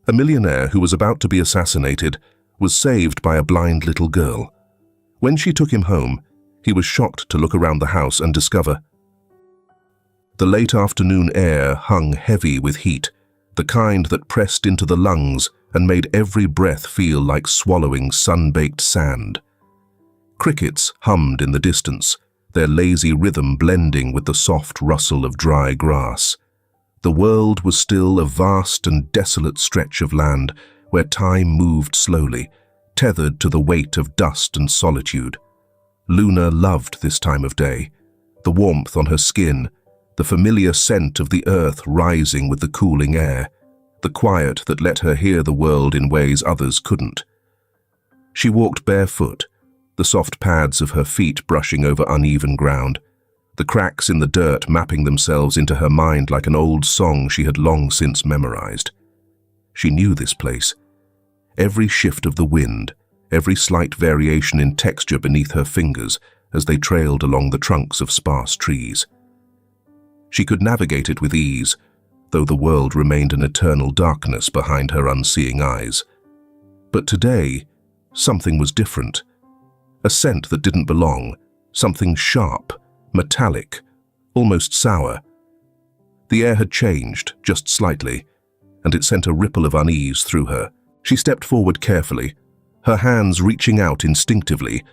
A millionaire who was about to be assassinated was saved by a blind little girl. When she took him home, he was shocked to look around the house and discover the late afternoon air hung heavy with heat, the kind that pressed into the lungs and made every breath feel like swallowing sun-baked sand. Crickets hummed in the distance, their lazy rhythm blending with the soft rustle of dry grass. The world was still a vast and desolate stretch of land where time moved slowly, tethered to the weight of dust and solitude. Luna loved this time of day, the warmth on her skin, the familiar scent of the earth rising with the cooling air, the quiet that let her hear the world in ways others couldn't. She walked barefoot, the soft pads of her feet brushing over uneven ground, the cracks in the dirt mapping themselves into her mind like an old song she had long since memorized. She knew this place. Every shift of the wind, every slight variation in texture beneath her fingers as they trailed along the trunks of sparse trees. She could navigate it with ease, though the world remained an eternal darkness behind her unseeing eyes. But today, something was different. A scent that didn't belong, something sharp, metallic, almost sour. The air had changed, just slightly, and it sent a ripple of unease through her. She stepped forward carefully, her hands reaching out instinctively.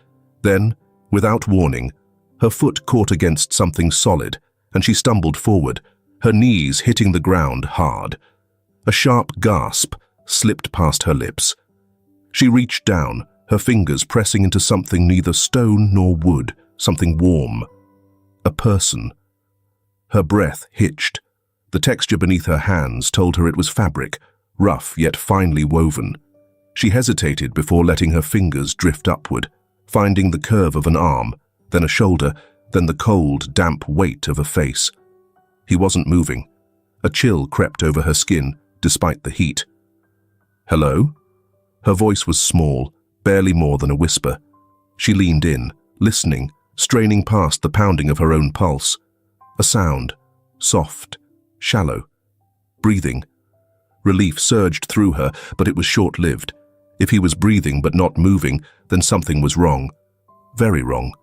Then, without warning, her foot caught against something solid, and she stumbled forward, her knees hitting the ground hard. A sharp gasp slipped past her lips. She reached down, her fingers pressing into something neither stone nor wood, something warm. A person. Her breath hitched. The texture beneath her hands told her it was fabric, rough yet finely woven. She hesitated before letting her fingers drift upward, finding the curve of an arm, then a shoulder, then the cold, damp weight of a face. He wasn't moving. A chill crept over her skin, despite the heat. "Hello?" Her voice was small, barely more than a whisper. She leaned in, listening, straining past the pounding of her own pulse. A sound, soft, shallow, breathing. Relief surged through her, but it was short-lived. If he was breathing but not moving, then something was wrong. Very wrong.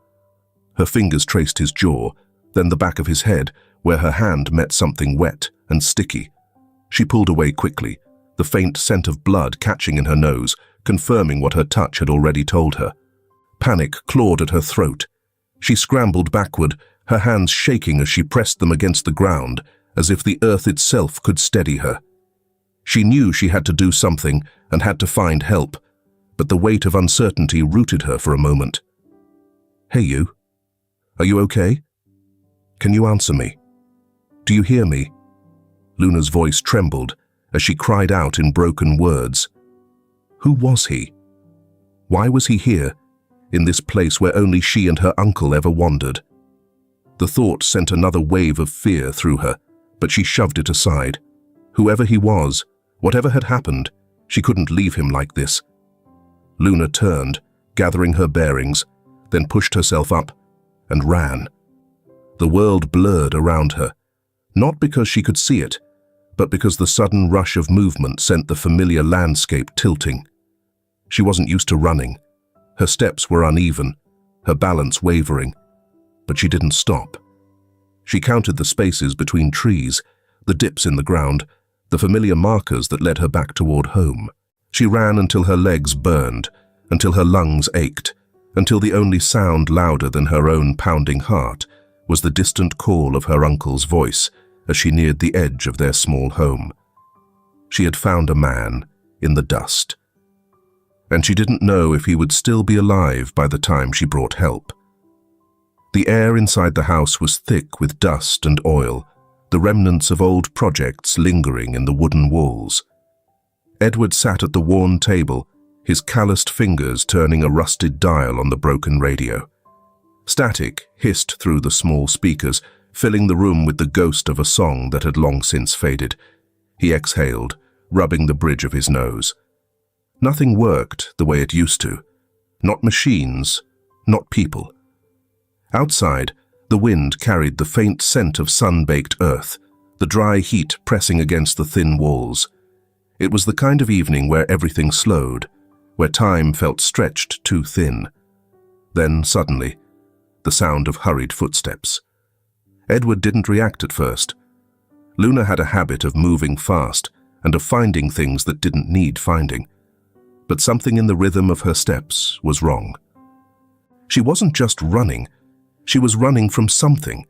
Her fingers traced his jaw, then the back of his head, where her hand met something wet and sticky. She pulled away quickly, the faint scent of blood catching in her nose, confirming what her touch had already told her. Panic clawed at her throat. She scrambled backward, her hands shaking as she pressed them against the ground, as if the earth itself could steady her. She knew she had to do something and had to find help, but the weight of uncertainty rooted her for a moment. "Hey you. Are you okay? Can you answer me? Do you hear me?" Luna's voice trembled as she cried out in broken words. Who was he? Why was he here, in this place where only she and her uncle ever wandered? The thought sent another wave of fear through her, but she shoved it aside. Whoever he was, whatever had happened, she couldn't leave him like this. Luna turned, gathering her bearings, then pushed herself up and ran. The world blurred around her, not because she could see it, but because the sudden rush of movement sent the familiar landscape tilting. She wasn't used to running. Her steps were uneven, her balance wavering, but she didn't stop. She counted the spaces between trees, the dips in the ground, the familiar markers that led her back toward home. She ran until her legs burned, until her lungs ached, until the only sound louder than her own pounding heart was the distant call of her uncle's voice as she neared the edge of their small home. She had found a man in the dust, and she didn't know if he would still be alive by the time she brought help. The air inside the house was thick with dust and oil, the remnants of old projects lingering in the wooden walls. Edward sat at the worn table, his calloused fingers turning a rusted dial on the broken radio. Static hissed through the small speakers, filling the room with the ghost of a song that had long since faded. He exhaled, rubbing the bridge of his nose. Nothing worked the way it used to. Not machines, not people. Outside, the wind carried the faint scent of sun-baked earth, the dry heat pressing against the thin walls. It was the kind of evening where everything slowed, where time felt stretched too thin. Then, suddenly, the sound of hurried footsteps. Edward didn't react at first. Luna had a habit of moving fast and of finding things that didn't need finding. But something in the rhythm of her steps was wrong. She wasn't just running, she was running from something.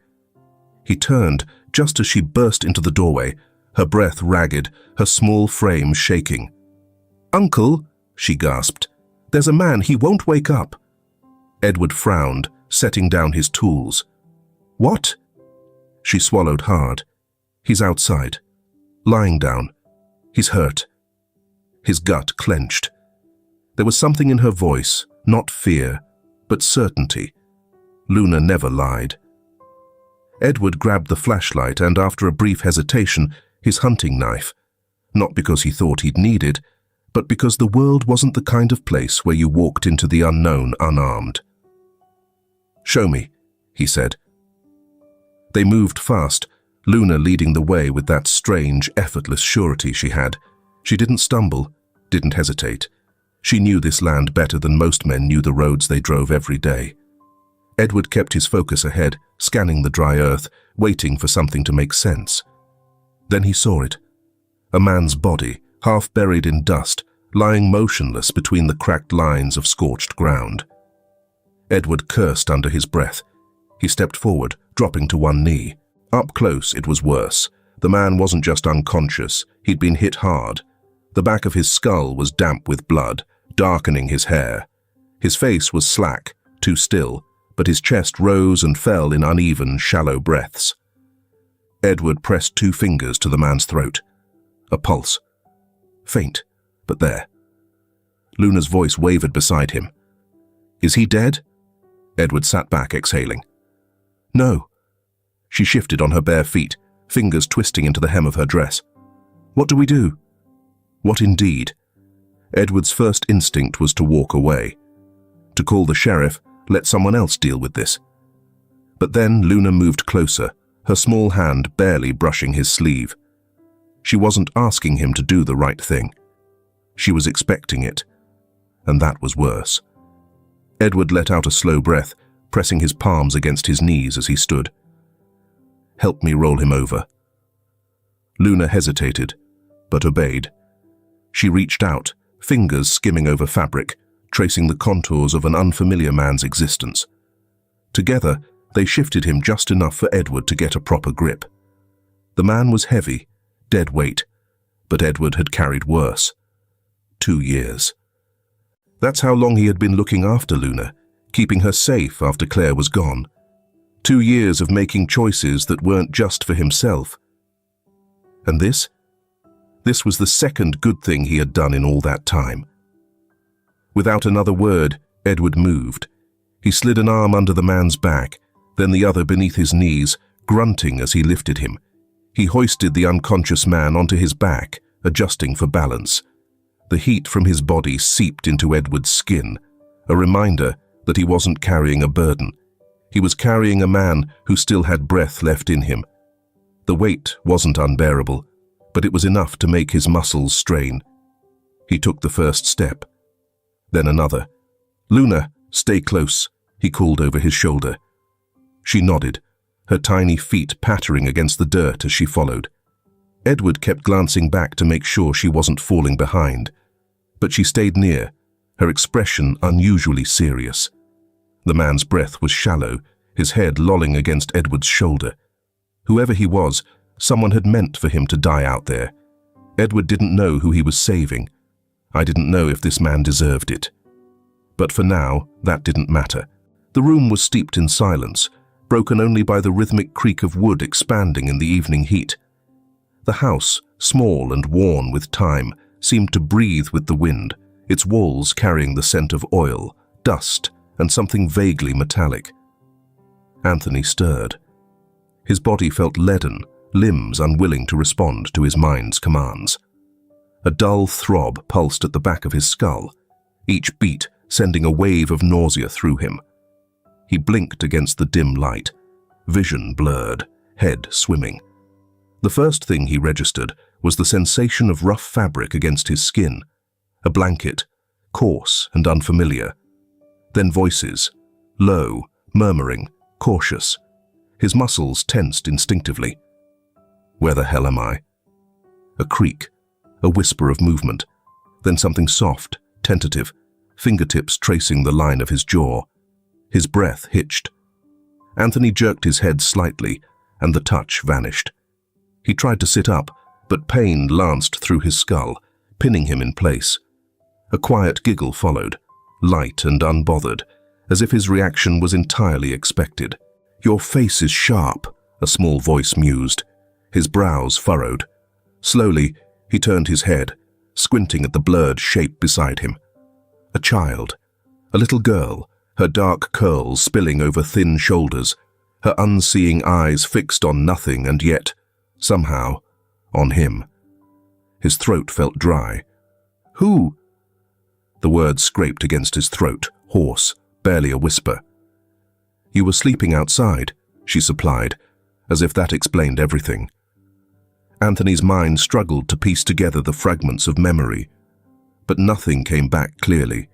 He turned just as she burst into the doorway, her breath ragged, her small frame shaking. "Uncle," she gasped, "there's a man, he won't wake up." Edward frowned, setting down his tools. "What?" She swallowed hard. "He's outside. Lying down. He's hurt." His gut clenched. There was something in her voice, not fear, but certainty. Luna never lied. Edward grabbed the flashlight and, after a brief hesitation, his hunting knife. Not because he thought he'd need it, but because the world wasn't the kind of place where you walked into the unknown unarmed. "Show me," he said. They moved fast, Luna leading the way with that strange, effortless surety she had. She didn't stumble, didn't hesitate. She knew this land better than most men knew the roads they drove every day. Edward kept his focus ahead, scanning the dry earth, waiting for something to make sense. Then he saw it. A man's body, half buried in dust, lying motionless between the cracked lines of scorched ground. Edward cursed under his breath. He stepped forward, dropping to one knee. Up close, it was worse. The man wasn't just unconscious, he'd been hit hard. The back of his skull was damp with blood, darkening his hair. His face was slack, too still, but his chest rose and fell in uneven, shallow breaths. Edward pressed 2 fingers to the man's throat. A pulse. Faint, but there. Luna's voice wavered beside him. "Is he dead?" Edward sat back, exhaling. "No." She shifted on her bare feet, fingers twisting into the hem of her dress. "What do we do?" What indeed? Edward's first instinct was to walk away. To call the sheriff, let someone else deal with this. But then Luna moved closer, her small hand barely brushing his sleeve. She wasn't asking him to do the right thing. She was expecting it, and that was worse. Edward let out a slow breath, pressing his palms against his knees as he stood. "Help me roll him over." Luna hesitated, but obeyed. She reached out, fingers skimming over fabric, tracing the contours of an unfamiliar man's existence. Together, they shifted him just enough for Edward to get a proper grip. The man was heavy, dead weight, but Edward had carried worse. 2 years. That's how long he had been looking after Luna, keeping her safe after Claire was gone. 2 years of making choices that weren't just for himself. And this? This was the second good thing he had done in all that time. Without another word, Edward moved. He slid an arm under the man's back, then the other beneath his knees, grunting as he lifted him. He hoisted the unconscious man onto his back, adjusting for balance. The heat from his body seeped into Edward's skin, a reminder that he wasn't carrying a burden. He was carrying a man who still had breath left in him. The weight wasn't unbearable, but it was enough to make his muscles strain. He took the first step, then another. "Luna, stay close," he called over his shoulder. She nodded, her tiny feet pattering against the dirt as she followed. Edward kept glancing back to make sure she wasn't falling behind, but she stayed near, her expression unusually serious. The man's breath was shallow, his head lolling against Edward's shoulder. Whoever he was, someone had meant for him to die out there. Edward didn't know who he was saving. I didn't know if this man deserved it. But for now, that didn't matter. The room was steeped in silence, broken only by the rhythmic creak of wood expanding in the evening heat. The house, small and worn with time, seemed to breathe with the wind, its walls carrying the scent of oil, dust, and something vaguely metallic. Anthony stirred. His body felt leaden, limbs unwilling to respond to his mind's commands. A dull throb pulsed at the back of his skull, each beat sending a wave of nausea through him. He blinked against the dim light, vision blurred, head swimming. The first thing he registered was the sensation of rough fabric against his skin, a blanket, coarse and unfamiliar. Then voices, low, murmuring, cautious. His muscles tensed instinctively. Where the hell am I? A creak, a whisper of movement, then something soft, tentative, fingertips tracing the line of his jaw. His breath hitched. Anthony jerked his head slightly, and the touch vanished. He tried to sit up, but pain lanced through his skull, pinning him in place. A quiet giggle followed, light and unbothered, as if his reaction was entirely expected. "Your face is sharp," a small voice mused. His brows furrowed. Slowly, he turned his head, squinting at the blurred shape beside him. A child, a little girl, her dark curls spilling over thin shoulders, her unseeing eyes fixed on nothing and yet, somehow, on him. His throat felt dry. "Who?" The words scraped against his throat, hoarse, barely a whisper. "You were sleeping outside," she supplied, as if that explained everything. Anthony's mind struggled to piece together the fragments of memory, but nothing came back clearly.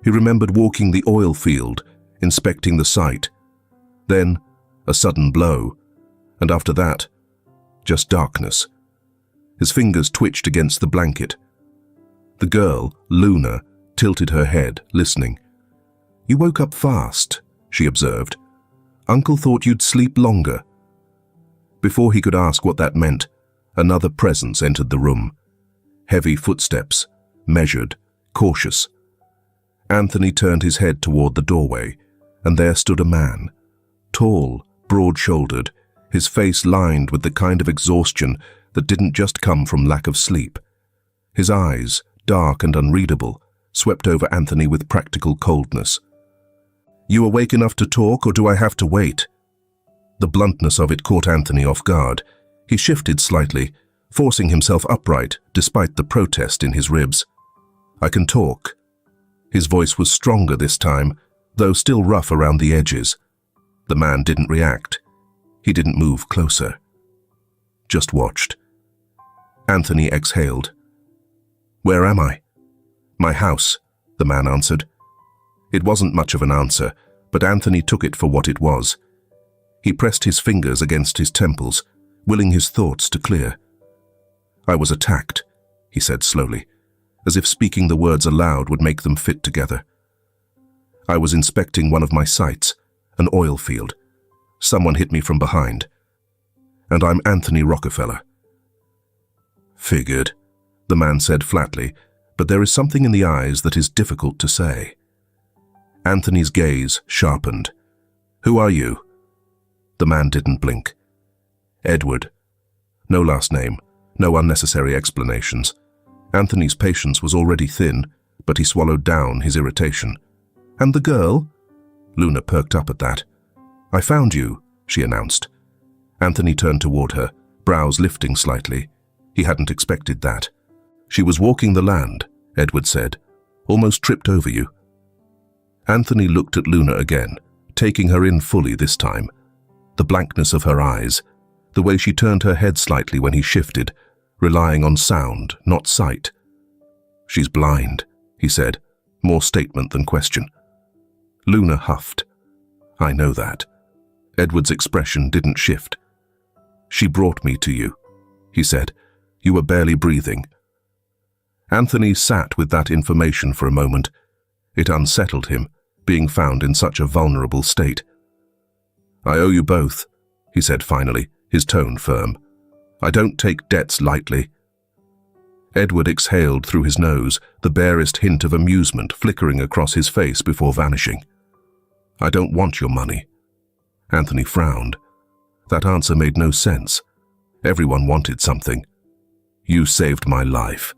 He remembered walking the oil field, inspecting the site. Then, a sudden blow, and after that, just darkness. His fingers twitched against the blanket. The girl, Luna, tilted her head, listening. "You woke up fast," she observed. "Uncle thought you'd sleep longer." Before he could ask what that meant, another presence entered the room. Heavy footsteps, measured, cautious. Anthony turned his head toward the doorway, and there stood a man. Tall, broad-shouldered, his face lined with the kind of exhaustion that didn't just come from lack of sleep. His eyes, dark and unreadable, swept over Anthony with practical coldness. "You awake enough to talk, or do I have to wait?" The bluntness of it caught Anthony off guard. He shifted slightly, forcing himself upright despite the protest in his ribs. "I can talk." His voice was stronger this time, though still rough around the edges. The man didn't react. He didn't move closer. Just watched. Anthony exhaled. "Where am I?" "My house," the man answered. It wasn't much of an answer, but Anthony took it for what it was. He pressed his fingers against his temples, willing his thoughts to clear. "I was attacked," he said slowly, as if speaking the words aloud would make them fit together. "I was inspecting one of my sites, an oil field. Someone hit me from behind. And I'm Anthony Rockefeller." "Figured," the man said flatly, but there is something in the eyes that is difficult to say. Anthony's gaze sharpened. "Who are you?" The man didn't blink. "Edward." No last name, no unnecessary explanations. Anthony's patience was already thin, but he swallowed down his irritation. "And the girl?" Luna perked up at that. "I found you," she announced. Anthony turned toward her, brows lifting slightly. He hadn't expected that. "She was walking the land," Edward said. "Almost tripped over you." Anthony looked at Luna again, taking her in fully this time. The blankness of her eyes, the way she turned her head slightly when he shifted, relying on sound, not sight. "She's blind," he said, more statement than question. Luna huffed. "I know that." Edward's expression didn't shift. "She brought me to you," he said. "You were barely breathing." Anthony sat with that information for a moment. It unsettled him, being found in such a vulnerable state. "I owe you both," he said finally, his tone firm. "I don't take debts lightly." Edward exhaled through his nose, the barest hint of amusement flickering across his face before vanishing. "I don't want your money." Anthony frowned. That answer made no sense. Everyone wanted something. "You saved my life,"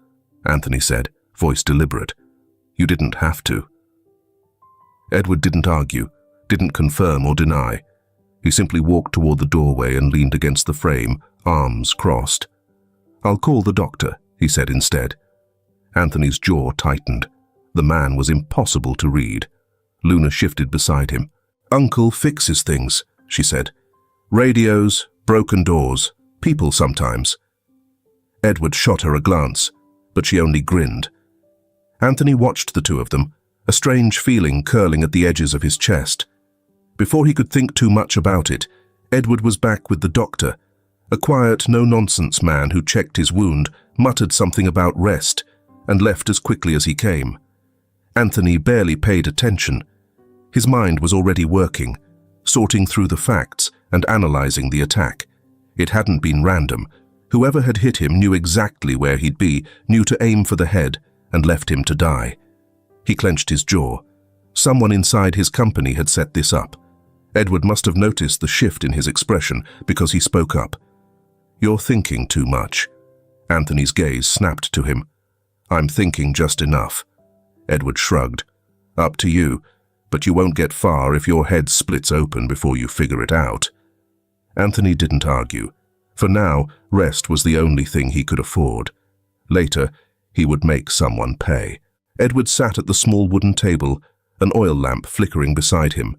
Anthony said, voice deliberate. "You didn't have to." Edward didn't argue, didn't confirm or deny. He simply walked toward the doorway and leaned against the frame, arms crossed. "I'll call the doctor," he said instead. Anthony's jaw tightened. The man was impossible to read. Luna shifted beside him. "Uncle fixes things," she said. "Radios, broken doors, people sometimes." Edward shot her a glance, but she only grinned. Anthony watched the two of them, a strange feeling curling at the edges of his chest. Before he could think too much about it, Edward was back with the doctor, a quiet, no-nonsense man who checked his wound, muttered something about rest, and left as quickly as he came. Anthony barely paid attention. His mind was already working, sorting through the facts and analyzing the attack. It hadn't been random. Whoever had hit him knew exactly where he'd be, knew to aim for the head, and left him to die. He clenched his jaw. Someone inside his company had set this up. Edward must have noticed the shift in his expression because he spoke up. "You're thinking too much." Anthony's gaze snapped to him. "I'm thinking just enough." Edward shrugged. "Up to you, but you won't get far if your head splits open before you figure it out." Anthony didn't argue. For now, rest was the only thing he could afford. Later, he would make someone pay. Edward sat at the small wooden table, an oil lamp flickering beside him.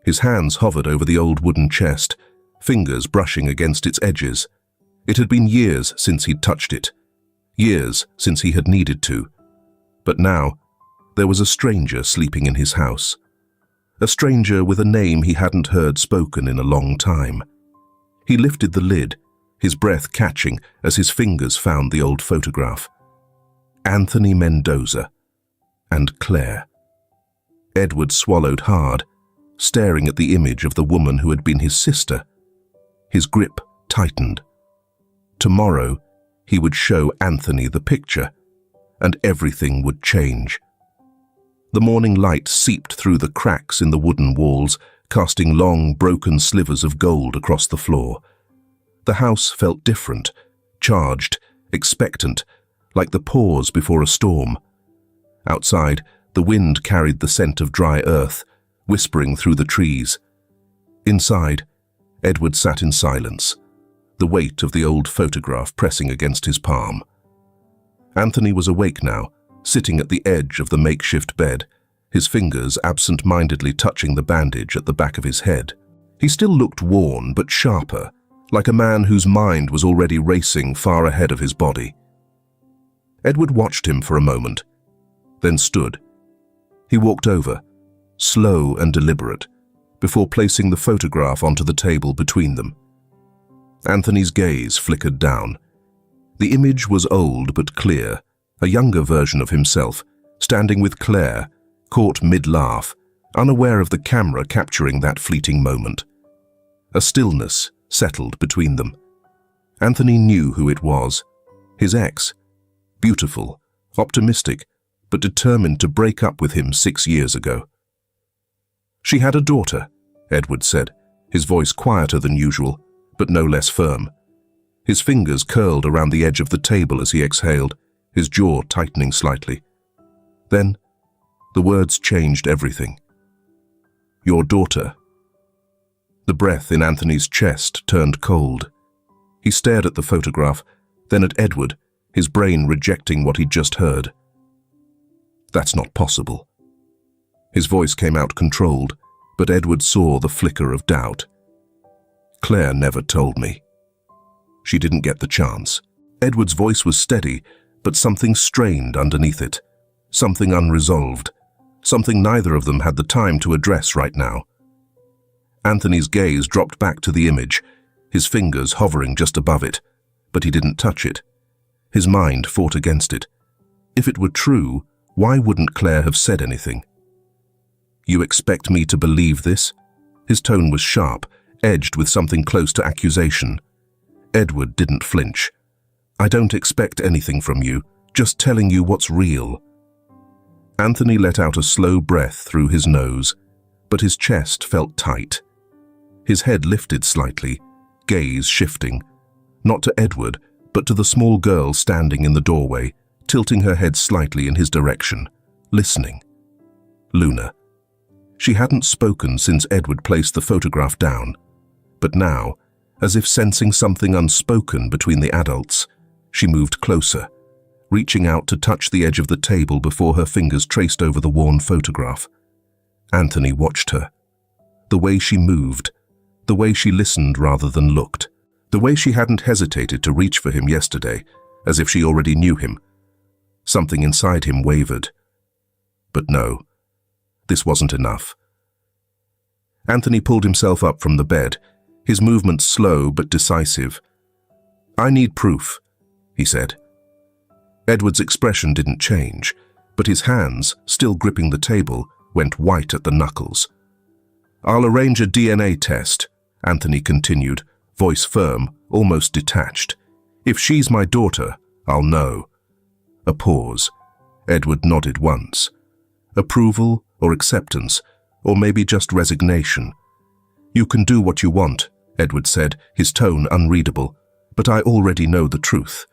His hands hovered over the old wooden chest, fingers brushing against its edges. It had been years since he'd touched it. Years since he had needed to. But now, there was a stranger sleeping in his house. A stranger with a name he hadn't heard spoken in a long time. He lifted the lid, his breath catching as his fingers found the old photograph. Anthony Mendoza and Claire. Edward swallowed hard, staring at the image of the woman who had been his sister. His grip tightened. Tomorrow, he would show Anthony the picture, and everything would change. The morning light seeped through the cracks in the wooden walls, casting long, broken slivers of gold across the floor. The house felt different, charged, expectant, like the pause before a storm. Outside, the wind carried the scent of dry earth, whispering through the trees. Inside, Edward sat in silence, the weight of the old photograph pressing against his palm. Anthony was awake now, sitting at the edge of the makeshift bed, his fingers absent-mindedly touching the bandage at the back of his head. He still looked worn but sharper, like a man whose mind was already racing far ahead of his body. Edward watched him for a moment, then stood. He walked over, slow and deliberate, before placing the photograph onto the table between them. Anthony's gaze flickered down. The image was old but clear, a younger version of himself, standing with Claire, caught mid-laugh, unaware of the camera capturing that fleeting moment. A stillness settled between them. Anthony knew who it was. His ex. Beautiful, optimistic, but determined to break up with him 6 years ago. "She had a daughter," Edward said, his voice quieter than usual, but no less firm. His fingers curled around the edge of the table as he exhaled, his jaw tightening slightly. Then, the words changed everything. "Your daughter." The breath in Anthony's chest turned cold. He stared at the photograph, then at Edward, his brain rejecting what he'd just heard. "That's not possible." His voice came out controlled, but Edward saw the flicker of doubt. "Claire never told me. She didn't get the chance." Edward's voice was steady, but something strained underneath it, something unresolved, something neither of them had the time to address right now. Anthony's gaze dropped back to the image, his fingers hovering just above it, but he didn't touch it. His mind fought against it. If it were true, why wouldn't Claire have said anything? "You expect me to believe this?" His tone was sharp, edged with something close to accusation. Edward didn't flinch. "I don't expect anything from you, just telling you what's real." Anthony let out a slow breath through his nose, but his chest felt tight. His head lifted slightly, gaze shifting, not to Edward, but to the small girl standing in the doorway, tilting her head slightly in his direction, listening. Luna. She hadn't spoken since Edward placed the photograph down, but now, as if sensing something unspoken between the adults, she moved closer, reaching out to touch the edge of the table before her fingers traced over the worn photograph. Anthony watched her. The way she moved, the way she listened rather than looked, the way she hadn't hesitated to reach for him yesterday, as if she already knew him. Something inside him wavered. But no, this wasn't enough. Anthony pulled himself up from the bed, his movements slow but decisive. "I need proof," he said. Edward's expression didn't change, but his hands, still gripping the table, went white at the knuckles. "I'll arrange a DNA test," Anthony continued, voice firm, almost detached. "If she's my daughter, I'll know." A pause. Edward nodded once. Approval or acceptance, or maybe just resignation. "You can do what you want," Edward said, his tone unreadable, "but I already know the truth."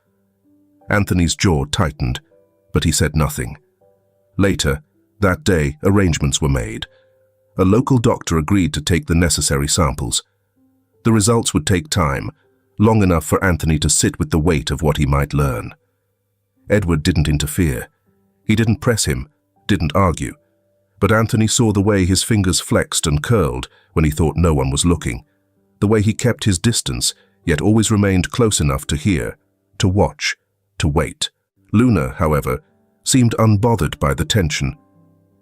Anthony's jaw tightened, but he said nothing. Later, that day, arrangements were made. A local doctor agreed to take the necessary samples. The results would take time, long enough for Anthony to sit with the weight of what he might learn. Edward didn't interfere. He didn't press him, didn't argue. But Anthony saw the way his fingers flexed and curled when he thought no one was looking, the way he kept his distance, yet always remained close enough to hear, to watch, to wait. Luna, however, seemed unbothered by the tension.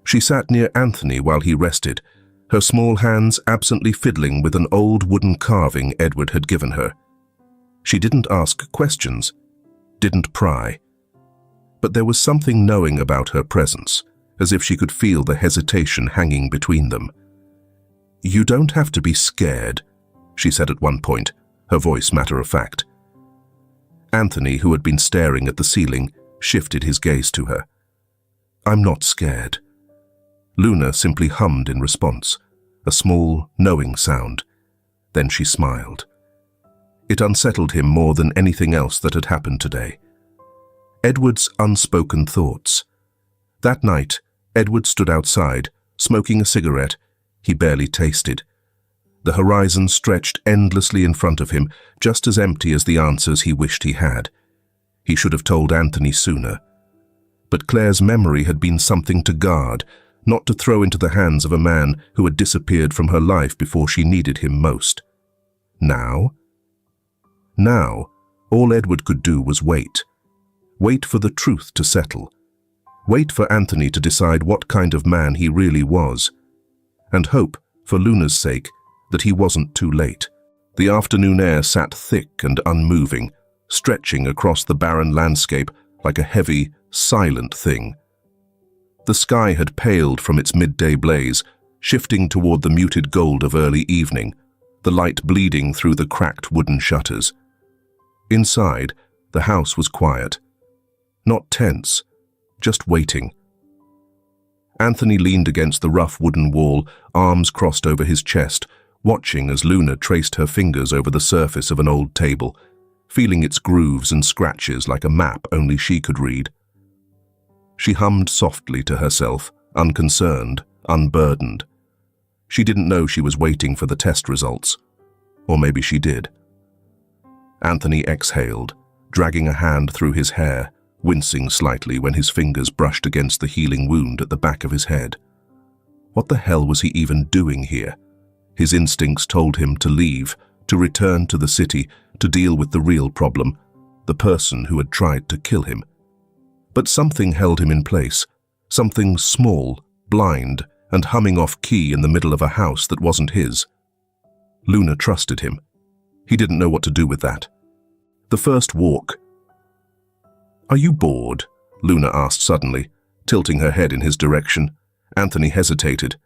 She sat near Anthony while he rested, her small hands absently fiddling with an old wooden carving Edward had given her. She didn't ask questions, didn't pry. But there was something knowing about her presence, as if she could feel the hesitation hanging between them. "You don't have to be scared," she said at one point, her voice matter-of-fact. Anthony, who had been staring at the ceiling, shifted his gaze to her. "I'm not scared." Luna simply hummed in response, a small, knowing sound. Then she smiled. It unsettled him more than anything else that had happened today. Edward's unspoken thoughts. That night, Edward stood outside, smoking a cigarette he barely tasted. The horizon stretched endlessly in front of him, just as empty as the answers he wished he had. He should have told Anthony sooner. But Claire's memory had been something to guard, not to throw into the hands of a man who had disappeared from her life before she needed him most. Now? Now, all Edward could do was wait. Wait for the truth to settle. Wait for Anthony to decide what kind of man he really was. And hope, for Luna's sake, that he wasn't too late. The afternoon air sat thick and unmoving, stretching across the barren landscape like a heavy, silent thing. The sky had paled from its midday blaze, shifting toward the muted gold of early evening, the light bleeding through the cracked wooden shutters. Inside, the house was quiet. Not tense, just waiting. Anthony leaned against the rough wooden wall, arms crossed over his chest, watching as Luna traced her fingers over the surface of an old table, feeling its grooves and scratches like a map only she could read. She hummed softly to herself, unconcerned, unburdened. She didn't know she was waiting for the test results. Or maybe she did. Anthony exhaled, dragging a hand through his hair, wincing slightly when his fingers brushed against the healing wound at the back of his head. What the hell was he even doing here? His instincts told him to leave, to return to the city, to deal with the real problem, the person who had tried to kill him. But something held him in place, something small, blind, and humming off key in the middle of a house that wasn't his. Luna trusted him. He didn't know what to do with that. The first walk. "Are you bored?" Luna asked suddenly, tilting her head in his direction. Anthony hesitated.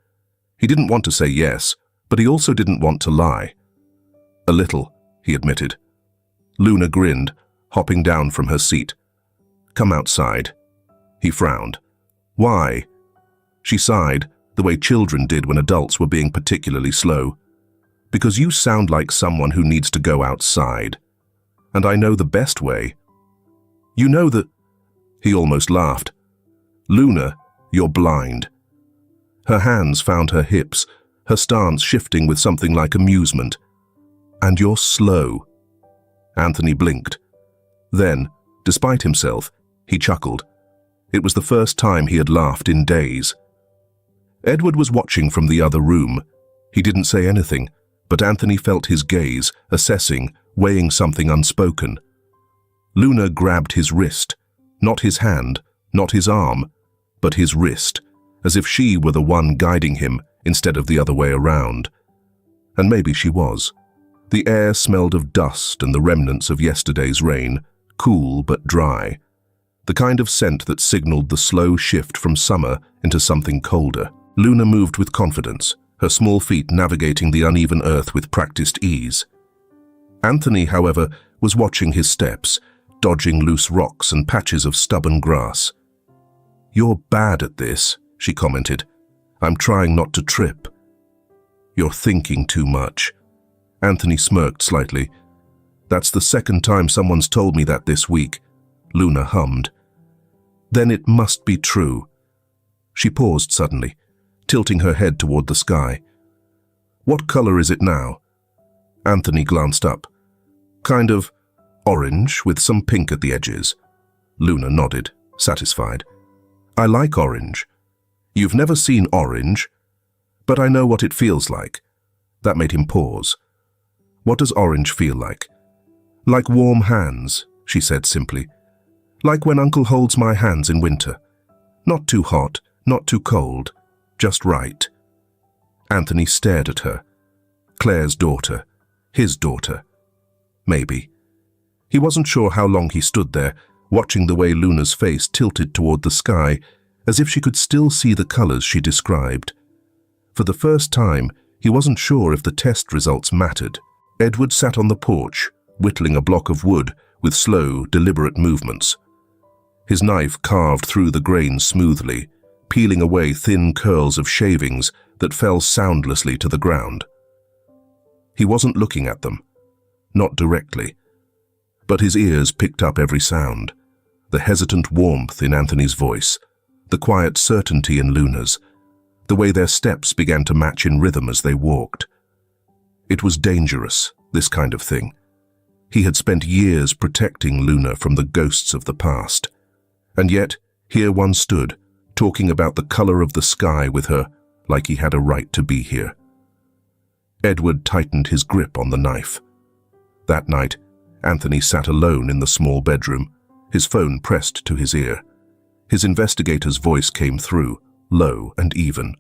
He didn't want to say yes, but he also didn't want to lie. "A little," he admitted. Luna grinned, hopping down from her seat. "Come outside." He frowned. "Why?" She sighed, the way children did when adults were being particularly slow. "Because you sound like someone who needs to go outside. And I know the best way." "You know that—" He almost laughed. "Luna, you're blind." Her hands found her hips, her stance shifting with something like amusement. "And you're slow." Anthony blinked. Then, despite himself, he chuckled. It was the first time he had laughed in days. Edward was watching from the other room. He didn't say anything, but Anthony felt his gaze, assessing, weighing something unspoken. Luna grabbed his wrist, not his hand, not his arm, but his wrist, as if she were the one guiding him instead of the other way around. And maybe she was. The air smelled of dust and the remnants of yesterday's rain, cool but dry. The kind of scent that signaled the slow shift from summer into something colder. Luna moved with confidence, her small feet navigating the uneven earth with practiced ease. Anthony, however, was watching his steps, dodging loose rocks and patches of stubborn grass. "You're bad at this," she commented. "I'm trying not to trip." "You're thinking too much." Anthony smirked slightly. "That's the second time someone's told me that this week," Luna hummed. "Then it must be true." She paused suddenly, tilting her head toward the sky. "What color is it now?" Anthony glanced up. "Kind of orange with some pink at the edges." Luna nodded, satisfied. "I like orange. You've never seen orange, but I know what it feels like." That made him pause. "What does orange feel like?" "Like warm hands," she said simply. "Like when Uncle holds my hands in winter. Not too hot, not too cold, just right." Anthony stared at her. Claire's daughter. His daughter. Maybe. He wasn't sure how long he stood there, watching the way Luna's face tilted toward the sky, as if she could still see the colors she described. For the first time, he wasn't sure if the test results mattered. Edward sat on the porch, whittling a block of wood with slow, deliberate movements. His knife carved through the grain smoothly, peeling away thin curls of shavings that fell soundlessly to the ground. He wasn't looking at them, not directly, but his ears picked up every sound, the hesitant warmth in Anthony's voice, the quiet certainty in Luna's, the way their steps began to match in rhythm as they walked. It was dangerous, this kind of thing. He had spent years protecting Luna from the ghosts of the past, and yet here one stood, talking about the color of the sky with her like he had a right to be here. Edward tightened his grip on the knife. That night, Anthony sat alone in the small bedroom, his phone pressed to his ear. His investigator's voice came through, low and even.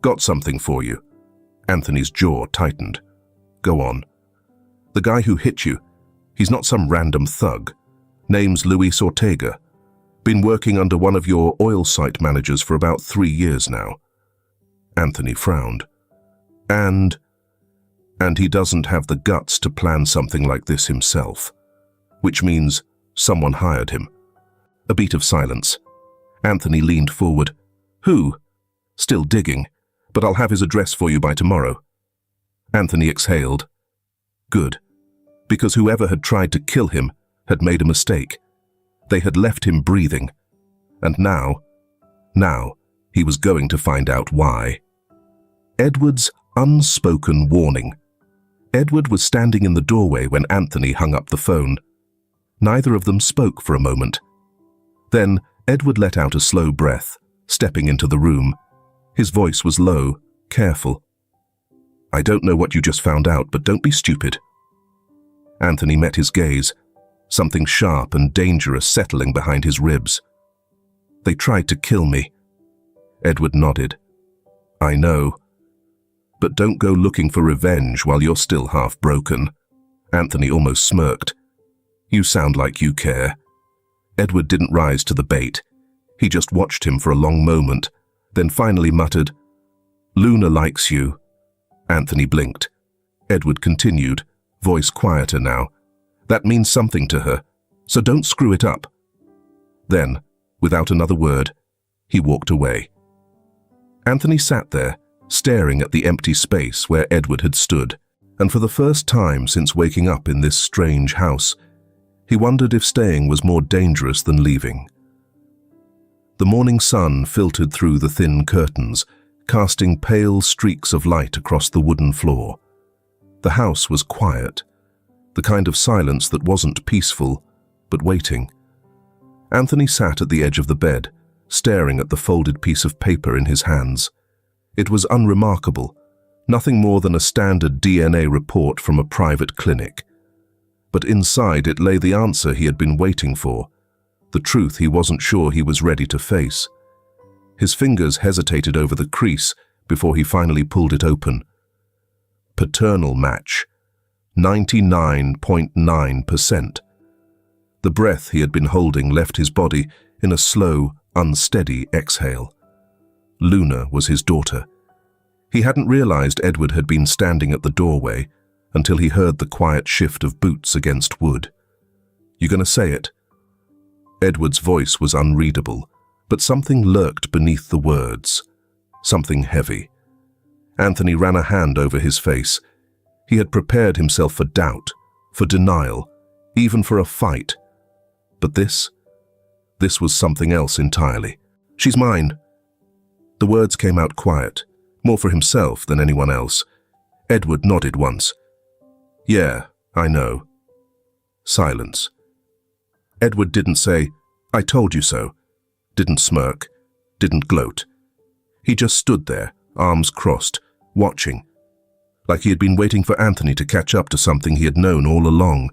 "Got something for you." Anthony's jaw tightened. "Go on." "The guy who hit you, he's not some random thug. Name's Luis Ortega. Been working under one of your oil site managers for about 3 years now." Anthony frowned. And he doesn't have the guts to plan something like this himself, which means someone hired him. A beat of silence. Anthony leaned forward. "Who?" "Still digging, but I'll have his address for you by tomorrow." Anthony exhaled. Good, because whoever had tried to kill him had made a mistake. They had left him breathing, and now he was going to find out why. Edward's unspoken warning. Edward was standing in the doorway when Anthony hung up the phone. Neither of them spoke for a moment. Then Edward let out a slow breath, stepping into the room. His voice was low, careful. "I don't know what you just found out, but don't be stupid." Anthony met his gaze, something sharp and dangerous settling behind his ribs. "They tried to kill me." Edward nodded. "I know. But don't go looking for revenge while you're still half broken." Anthony almost smirked. "You sound like you care." Edward didn't rise to the bait. He just watched him for a long moment, then finally muttered, "Luna likes you." Anthony blinked. Edward continued, voice quieter now. "That means something to her, so don't screw it up." Then, without another word, he walked away. Anthony sat there, staring at the empty space where Edward had stood, and for the first time since waking up in this strange house, he wondered if staying was more dangerous than leaving. The morning sun filtered through the thin curtains, casting pale streaks of light across the wooden floor. The house was quiet, the kind of silence that wasn't peaceful, but waiting. Anthony sat at the edge of the bed, staring at the folded piece of paper in his hands. It was unremarkable, nothing more than a standard DNA report from a private clinic. but inside it lay the answer he had been waiting for, the truth he wasn't sure he was ready to face. His fingers hesitated over the crease before he finally pulled it open. Paternal match. 99.9%. The breath he had been holding left his body in a slow, unsteady exhale. Luna was his daughter. He hadn't realized Edward had been standing at the doorway until he heard the quiet shift of boots against wood. "You gonna say it?" Edward's voice was unreadable, but something lurked beneath the words. Something heavy. Anthony ran a hand over his face. He had prepared himself for doubt, for denial, even for a fight. But this was something else entirely. "She's mine." The words came out quiet, more for himself than anyone else. Edward nodded once. "Yeah, I know." Silence. Edward didn't say, "I told you so," didn't smirk, didn't gloat. He just stood there, arms crossed, watching, like he had been waiting for Anthony to catch up to something he had known all along.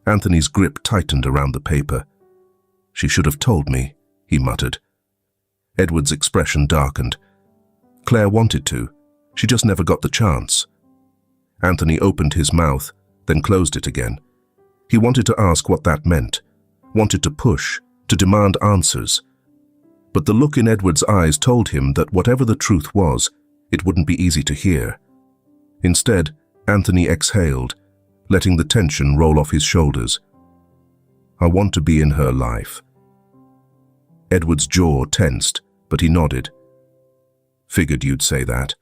Anthony's grip tightened around the paper. "She should have told me," he muttered. Edward's expression darkened. Claire wanted to. She just never got the chance. Anthony opened his mouth, then closed it again. He wanted to ask what that meant, wanted to push, to demand answers. But the look in Edward's eyes told him that whatever the truth was, it wouldn't be easy to hear. Instead, Anthony exhaled, letting the tension roll off his shoulders. "I want to be in her life." Edward's jaw tensed, but he nodded. "Figured you'd say that."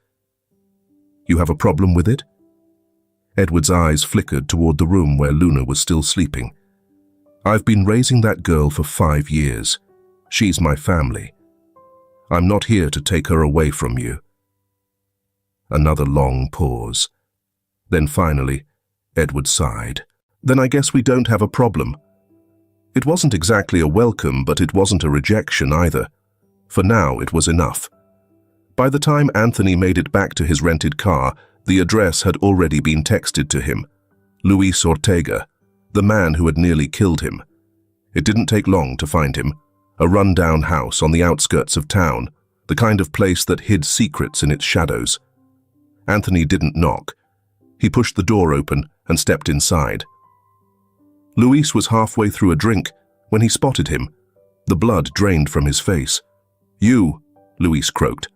"You have a problem with it?" Edward's eyes flickered toward the room where Luna was still sleeping. "I've been raising that girl for 5 years. She's my family. I'm not here to take her away from you." Another long pause. Then finally, Edward sighed. "Then I guess we don't have a problem." It wasn't exactly a welcome, but it wasn't a rejection either. For now, it was enough. By the time Anthony made it back to his rented car, the address had already been texted to him. Luis Ortega, the man who had nearly killed him. It didn't take long to find him. A run-down house on the outskirts of town, the kind of place that hid secrets in its shadows. Anthony didn't knock. He pushed the door open and stepped inside. Luis was halfway through a drink when he spotted him. The blood drained from his face. "You," Luis croaked.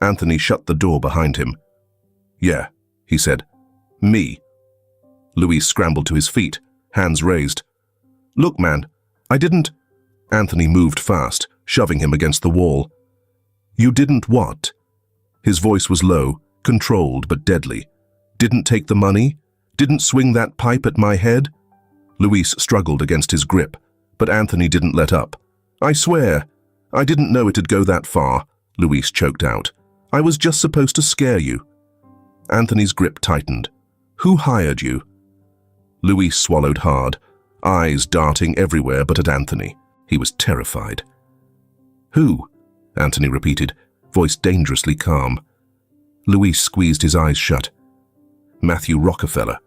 Anthony shut the door behind him. "Yeah," he said. "Me." Luis scrambled to his feet, hands raised. "Look, man, I didn't—" Anthony moved fast, shoving him against the wall. "You didn't what?" His voice was low, controlled but deadly. "Didn't take the money? Didn't swing that pipe at my head?" Luis struggled against his grip, but Anthony didn't let up. "I swear, I didn't know it'd go that far," Luis choked out. "I was just supposed to scare you." Anthony's grip tightened. "Who hired you?" Luis swallowed hard, eyes darting everywhere but at Anthony. He was terrified. "Who?" Anthony repeated, voice dangerously calm. Luis squeezed his eyes shut. "Matthew Rockefeller."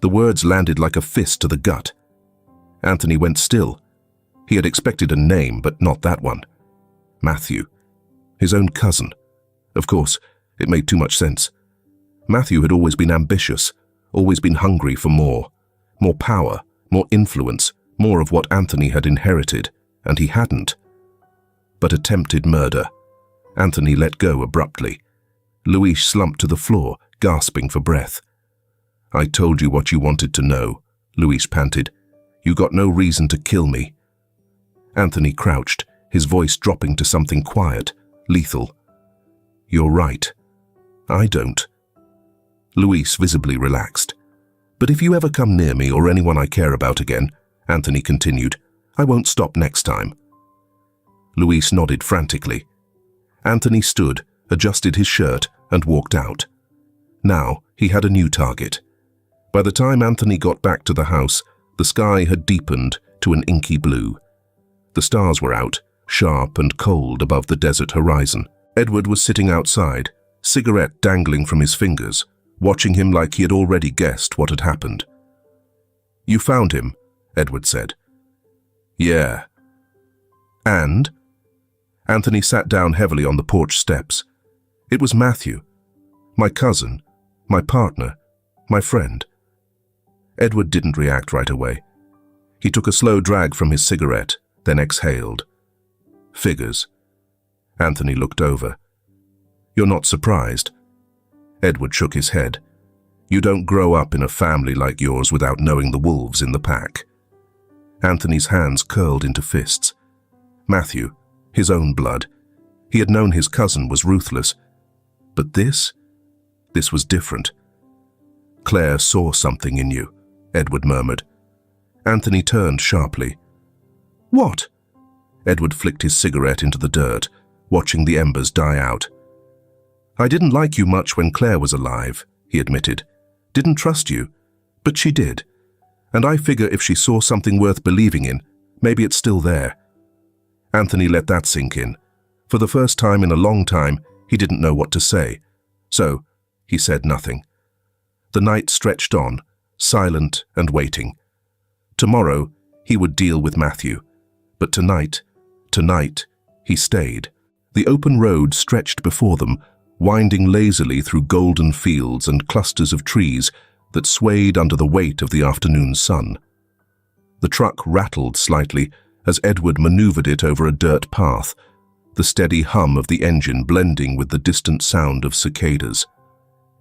The words landed like a fist to the gut. Anthony went still. He had expected a name, but not that one. Matthew. His own cousin. Of course, it made too much sense. Matthew had always been ambitious, always been hungry for more. More power, more influence, more of what Anthony had inherited, and he hadn't. But attempted murder. Anthony let go abruptly. Luis slumped to the floor, gasping for breath. "I told you what you wanted to know," Luis panted. "You got no reason to kill me." Anthony crouched, his voice dropping to something quiet, lethal. "You're right. I don't." Luis visibly relaxed. "But if you ever come near me or anyone I care about again," Anthony continued, "I won't stop next time." Luis nodded frantically. Anthony stood, adjusted his shirt, and walked out. Now he had a new target. By the time Anthony got back to the house, the sky had deepened to an inky blue. The stars were out, sharp and cold above the desert horizon. Edward was sitting outside, cigarette dangling from his fingers, watching him like he had already guessed what had happened. You found him, Edward said. Yeah. And? Anthony sat down heavily on the porch steps. It was Matthew. My cousin. My partner. My friend. Edward didn't react right away. He took a slow drag from his cigarette, then exhaled. Figures. Anthony looked over. You're not surprised? Edward shook his head. You don't grow up in a family like yours without knowing the wolves in the pack. Anthony's hands curled into fists. Matthew, his own blood. He had known his cousin was ruthless. But this was different. Claire saw something in you, Edward murmured. Anthony turned sharply. What? Edward flicked his cigarette into the dirt, watching the embers die out. I didn't like you much when Claire was alive, he admitted. Didn't trust you, but she did. And I figure if she saw something worth believing in, maybe it's still there. Anthony let that sink in. For the first time in a long time, he didn't know what to say. So, he said nothing. The night stretched on, silent and waiting. Tomorrow, he would deal with Matthew. But tonight, he stayed. The open road stretched before them, winding lazily through golden fields and clusters of trees that swayed under the weight of the afternoon sun. The truck rattled slightly as Edward maneuvered it over a dirt path, the steady hum of the engine blending with the distant sound of cicadas.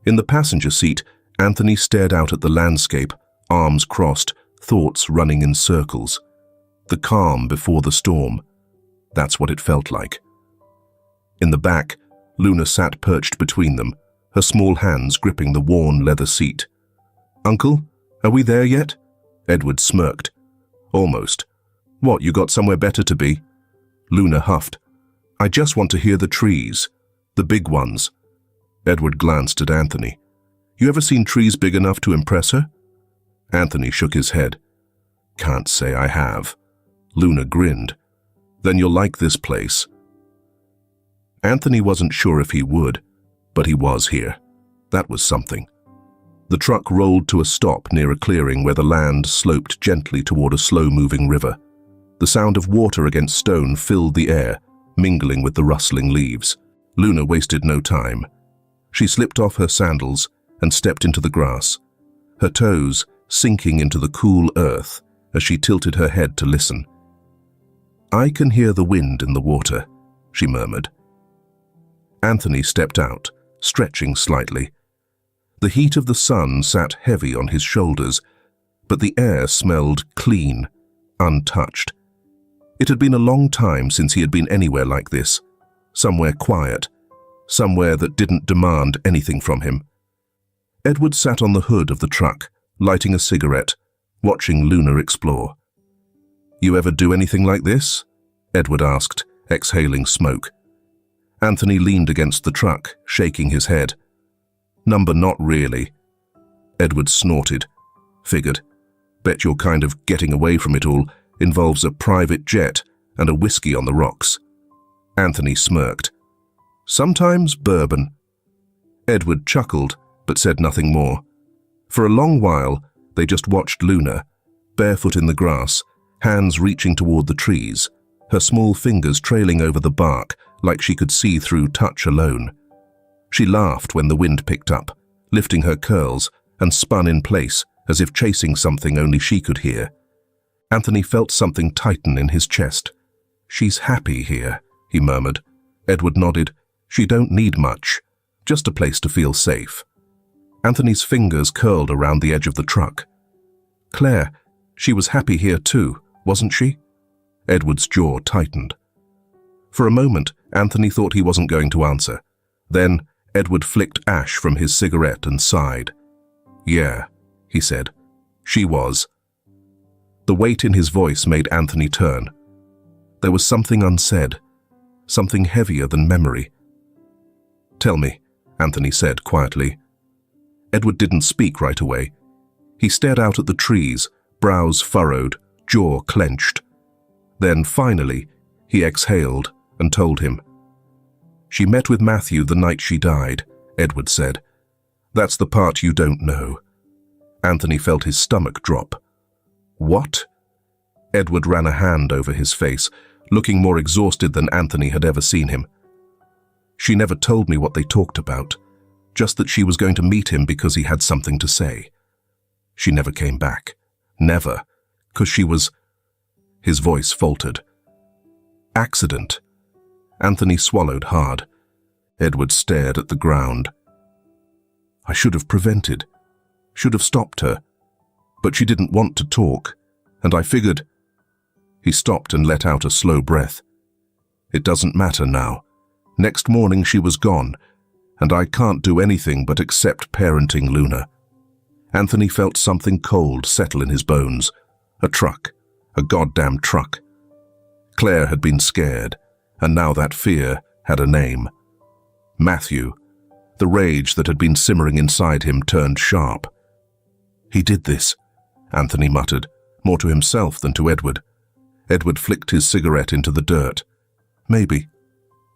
In the passenger seat, Anthony stared out at the landscape, arms crossed, thoughts running in circles. The calm before the storm. That's what it felt like. In the back, Luna sat perched between them, her small hands gripping the worn leather seat. Uncle, are we there yet? Edward smirked. Almost. What, you got somewhere better to be? Luna huffed. I just want to hear the trees. The big ones. Edward glanced at Anthony. You ever seen trees big enough to impress her? Anthony shook his head. Can't say I have. Luna grinned. Then you'll like this place. Anthony wasn't sure if he would, but he was here. That was something. The truck rolled to a stop near a clearing where the land sloped gently toward a slow-moving river. The sound of water against stone filled the air, mingling with the rustling leaves. Luna wasted no time. She slipped off her sandals and stepped into the grass, her toes sinking into the cool earth as she tilted her head to listen. I can hear the wind in the water, she murmured. Anthony stepped out, stretching slightly. The heat of the sun sat heavy on his shoulders, but the air smelled clean, untouched. It had been a long time since he had been anywhere like this, somewhere quiet, somewhere that didn't demand anything from him. Edward sat on the hood of the truck, lighting a cigarette, watching Luna explore. You ever do anything like this? Edward asked, exhaling smoke. Anthony leaned against the truck, shaking his head. Number not really. Edward snorted. Figured. Bet your kind of getting away from it all involves a private jet and a whiskey on the rocks. Anthony smirked. Sometimes bourbon. Edward chuckled, but said nothing more. For a long while, they just watched Luna, barefoot in the grass, hands reaching toward the trees, her small fingers trailing over the bark like she could see through touch alone. She laughed when the wind picked up, lifting her curls, and spun in place as if chasing something only she could hear. Anthony felt something tighten in his chest. She's happy here, he murmured. Edward nodded. She don't need much, just a place to feel safe. Anthony's fingers curled around the edge of the truck. Claire, she was happy here too, wasn't she? Edward's jaw tightened. For a moment, Anthony thought he wasn't going to answer. Then, Edward flicked ash from his cigarette and sighed. Yeah, he said. She was. The weight in his voice made Anthony turn. There was something unsaid, something heavier than memory. Tell me, Anthony said quietly. Edward didn't speak right away. He stared out at the trees, brows furrowed, jaw clenched. Then, finally, he exhaled and told him. She met with Matthew the night she died, Edward said. That's the part you don't know. Anthony felt his stomach drop. What? Edward ran a hand over his face, looking more exhausted than Anthony had ever seen him. She never told me what they talked about, just that she was going to meet him because he had something to say. She never came back. Never. 'Cause she was... His voice faltered. Accident. Anthony swallowed hard. Edward stared at the ground. I should have prevented. Should have stopped her. But she didn't want to talk, and I figured... He stopped and let out a slow breath. It doesn't matter now. Next morning she was gone, and I can't do anything but accept parenting Luna. Anthony felt something cold settle in his bones. A truck. A goddamn truck. Claire had been scared, and now that fear had a name. Matthew. The rage that had been simmering inside him turned sharp. He did this, Anthony muttered, more to himself than to Edward. Edward flicked his cigarette into the dirt. Maybe.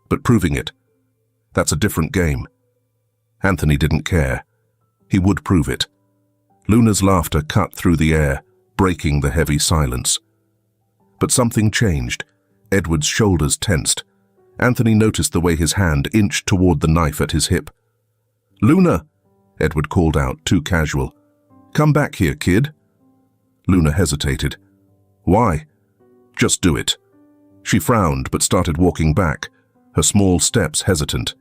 But proving it, that's a different game. Anthony didn't care. He would prove it. Luna's laughter cut through the air, breaking the heavy silence. But something changed. Edward's shoulders tensed. Anthony noticed the way his hand inched toward the knife at his hip. Luna, Edward called out, too casual. Come back here, kid. Luna hesitated. Why? Just do it. She frowned but started walking back, her small steps hesitant.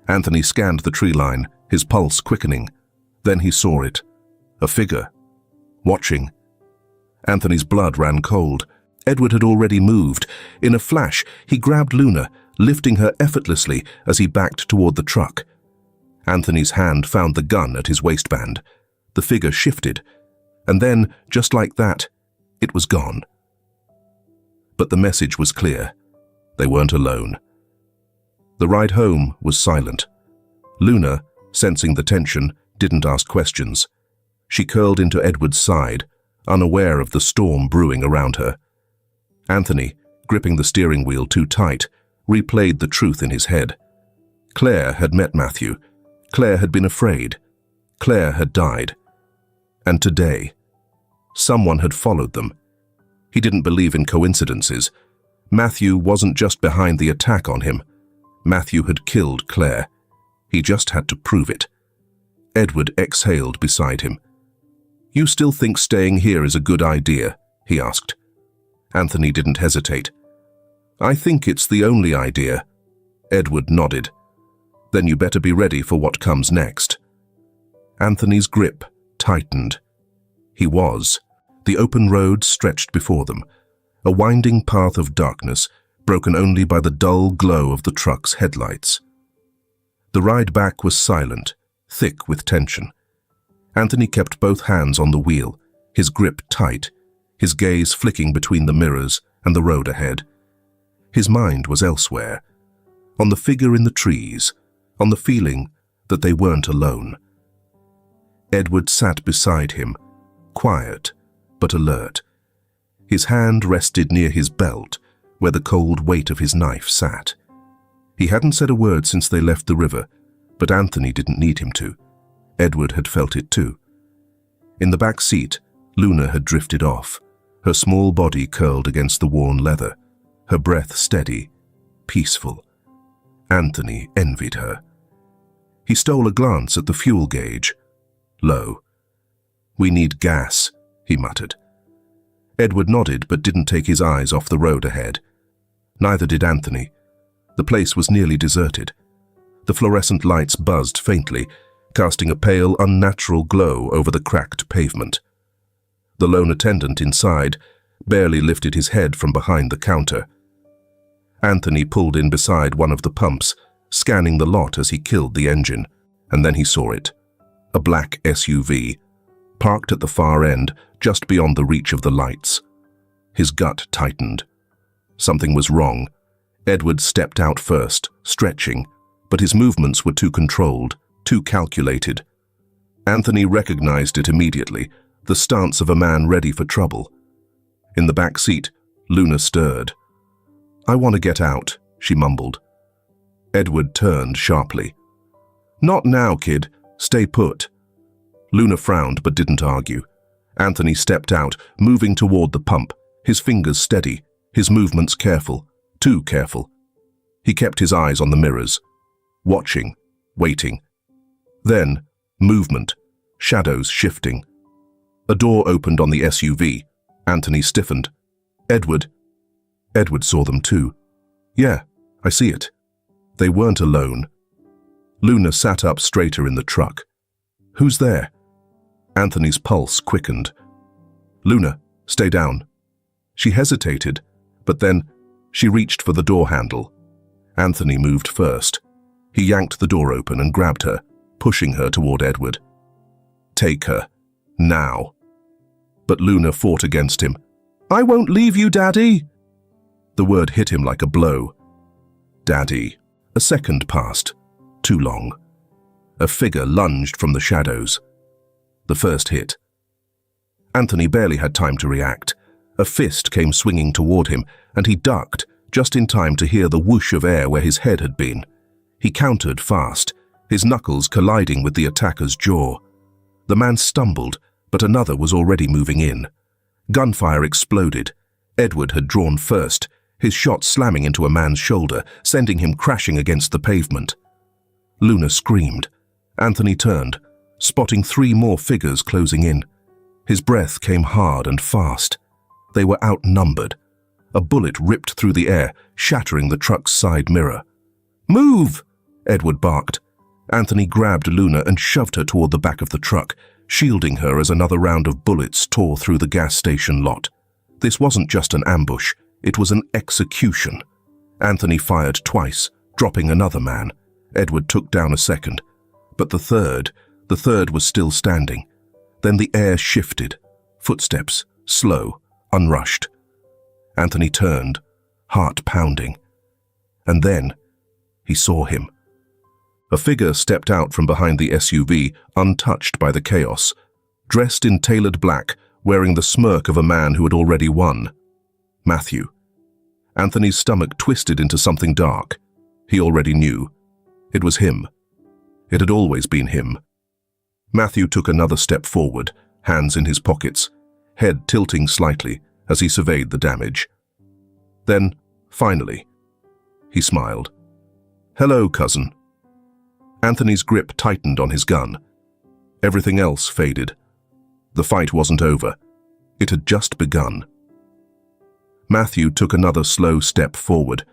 Anthony scanned the tree line, his pulse quickening. Then he saw it. A figure. Watching. Anthony's blood ran cold. Edward had already moved. In a flash, he grabbed Luna, lifting her effortlessly as he backed toward the truck. Anthony's hand found the gun at his waistband. The figure shifted, and then, just like that, it was gone. But the message was clear. They weren't alone. The ride home was silent. Luna, sensing the tension, didn't ask questions. She curled into Edward's side, unaware of the storm brewing around her. Anthony, gripping the steering wheel too tight, replayed the truth in his head. Claire had met Matthew. Claire had been afraid. Claire had died. And today, someone had followed them. He didn't believe in coincidences. Matthew wasn't just behind the attack on him. Matthew had killed Claire. He just had to prove it. Edward exhaled beside him. You still think staying here is a good idea? He asked. Anthony didn't hesitate. I think it's the only idea. Edward nodded. Then you better be ready for what comes next. Anthony's grip tightened. He was. The open road stretched before them, a winding path of darkness, broken only by the dull glow of the truck's headlights. The ride back was silent, thick with tension. Anthony kept both hands on the wheel, his grip tight, his gaze flicking between the mirrors and the road ahead. His mind was elsewhere, on the figure in the trees, on the feeling that they weren't alone. Edward sat beside him, quiet but alert. His hand rested near his belt, where the cold weight of his knife sat. He hadn't said a word since they left the river, but Anthony didn't need him to. Edward had felt it too. In the back seat, Luna had drifted off, her small body curled against the worn leather, her breath steady, peaceful. Anthony envied her. He stole a glance at the fuel gauge. Low. We need gas, he muttered. Edward nodded but didn't take his eyes off the road ahead. Neither did Anthony. The place was nearly deserted. The fluorescent lights buzzed faintly, casting a pale, unnatural glow over the cracked pavement. The lone attendant inside barely lifted his head from behind the counter. Anthony pulled in beside one of the pumps, scanning the lot as he killed the engine, and then he saw it. A black SUV, parked at the far end, just beyond the reach of the lights. His gut tightened. Something was wrong. Edward stepped out first, stretching, but his movements were too controlled, too calculated. Anthony recognized it immediately, the stance of a man ready for trouble. In the back seat, Luna stirred. I want to get out, she mumbled. Edward turned sharply. Not now, kid. Stay put. Luna frowned but didn't argue. Anthony stepped out, moving toward the pump, his fingers steady, his movements careful, too careful. He kept his eyes on the mirrors, watching, waiting. Then, movement, shadows shifting. A door opened on the SUV. Anthony stiffened. Edward. Edward saw them too. Yeah, I see it. They weren't alone. Luna sat up straighter in the truck. Who's there? Anthony's pulse quickened. Luna, stay down. She hesitated, but then she reached for the door handle. Anthony moved first. He yanked the door open and grabbed her, pushing her toward Edward. Take her. Now. But Luna fought against him. I won't leave you, Daddy. The word hit him like a blow. Daddy. A second passed. Too long. A figure lunged from the shadows. The first hit. Anthony barely had time to react. A fist came swinging toward him, and he ducked, just in time to hear the whoosh of air where his head had been. He countered fast, his knuckles colliding with the attacker's jaw. The man stumbled, but another was already moving in. Gunfire exploded. Edward had drawn first, his shot slamming into a man's shoulder, sending him crashing against the pavement. Luna screamed. Anthony turned, spotting 3 more figures closing in. His breath came hard and fast. They were outnumbered. A bullet ripped through the air, shattering the truck's side mirror. Move! Edward barked. Anthony grabbed Luna and shoved her toward the back of the truck, shielding her as another round of bullets tore through the gas station lot. This wasn't just an ambush, it was an execution. Anthony fired twice, dropping another man. Edward took down a second. But the third was still standing. Then the air shifted. Footsteps, slow, unrushed. Anthony turned, heart pounding. And then he saw him. A figure stepped out from behind the SUV, untouched by the chaos, dressed in tailored black, wearing the smirk of a man who had already won. Matthew. Anthony's stomach twisted into something dark. He already knew. It was him. It had always been him. Matthew took another step forward, hands in his pockets, head tilting slightly as he surveyed the damage. Then, finally, he smiled. Hello, cousin. Anthony's grip tightened on his gun. Everything else faded. The fight wasn't over. It had just begun. Matthew took another slow step forward,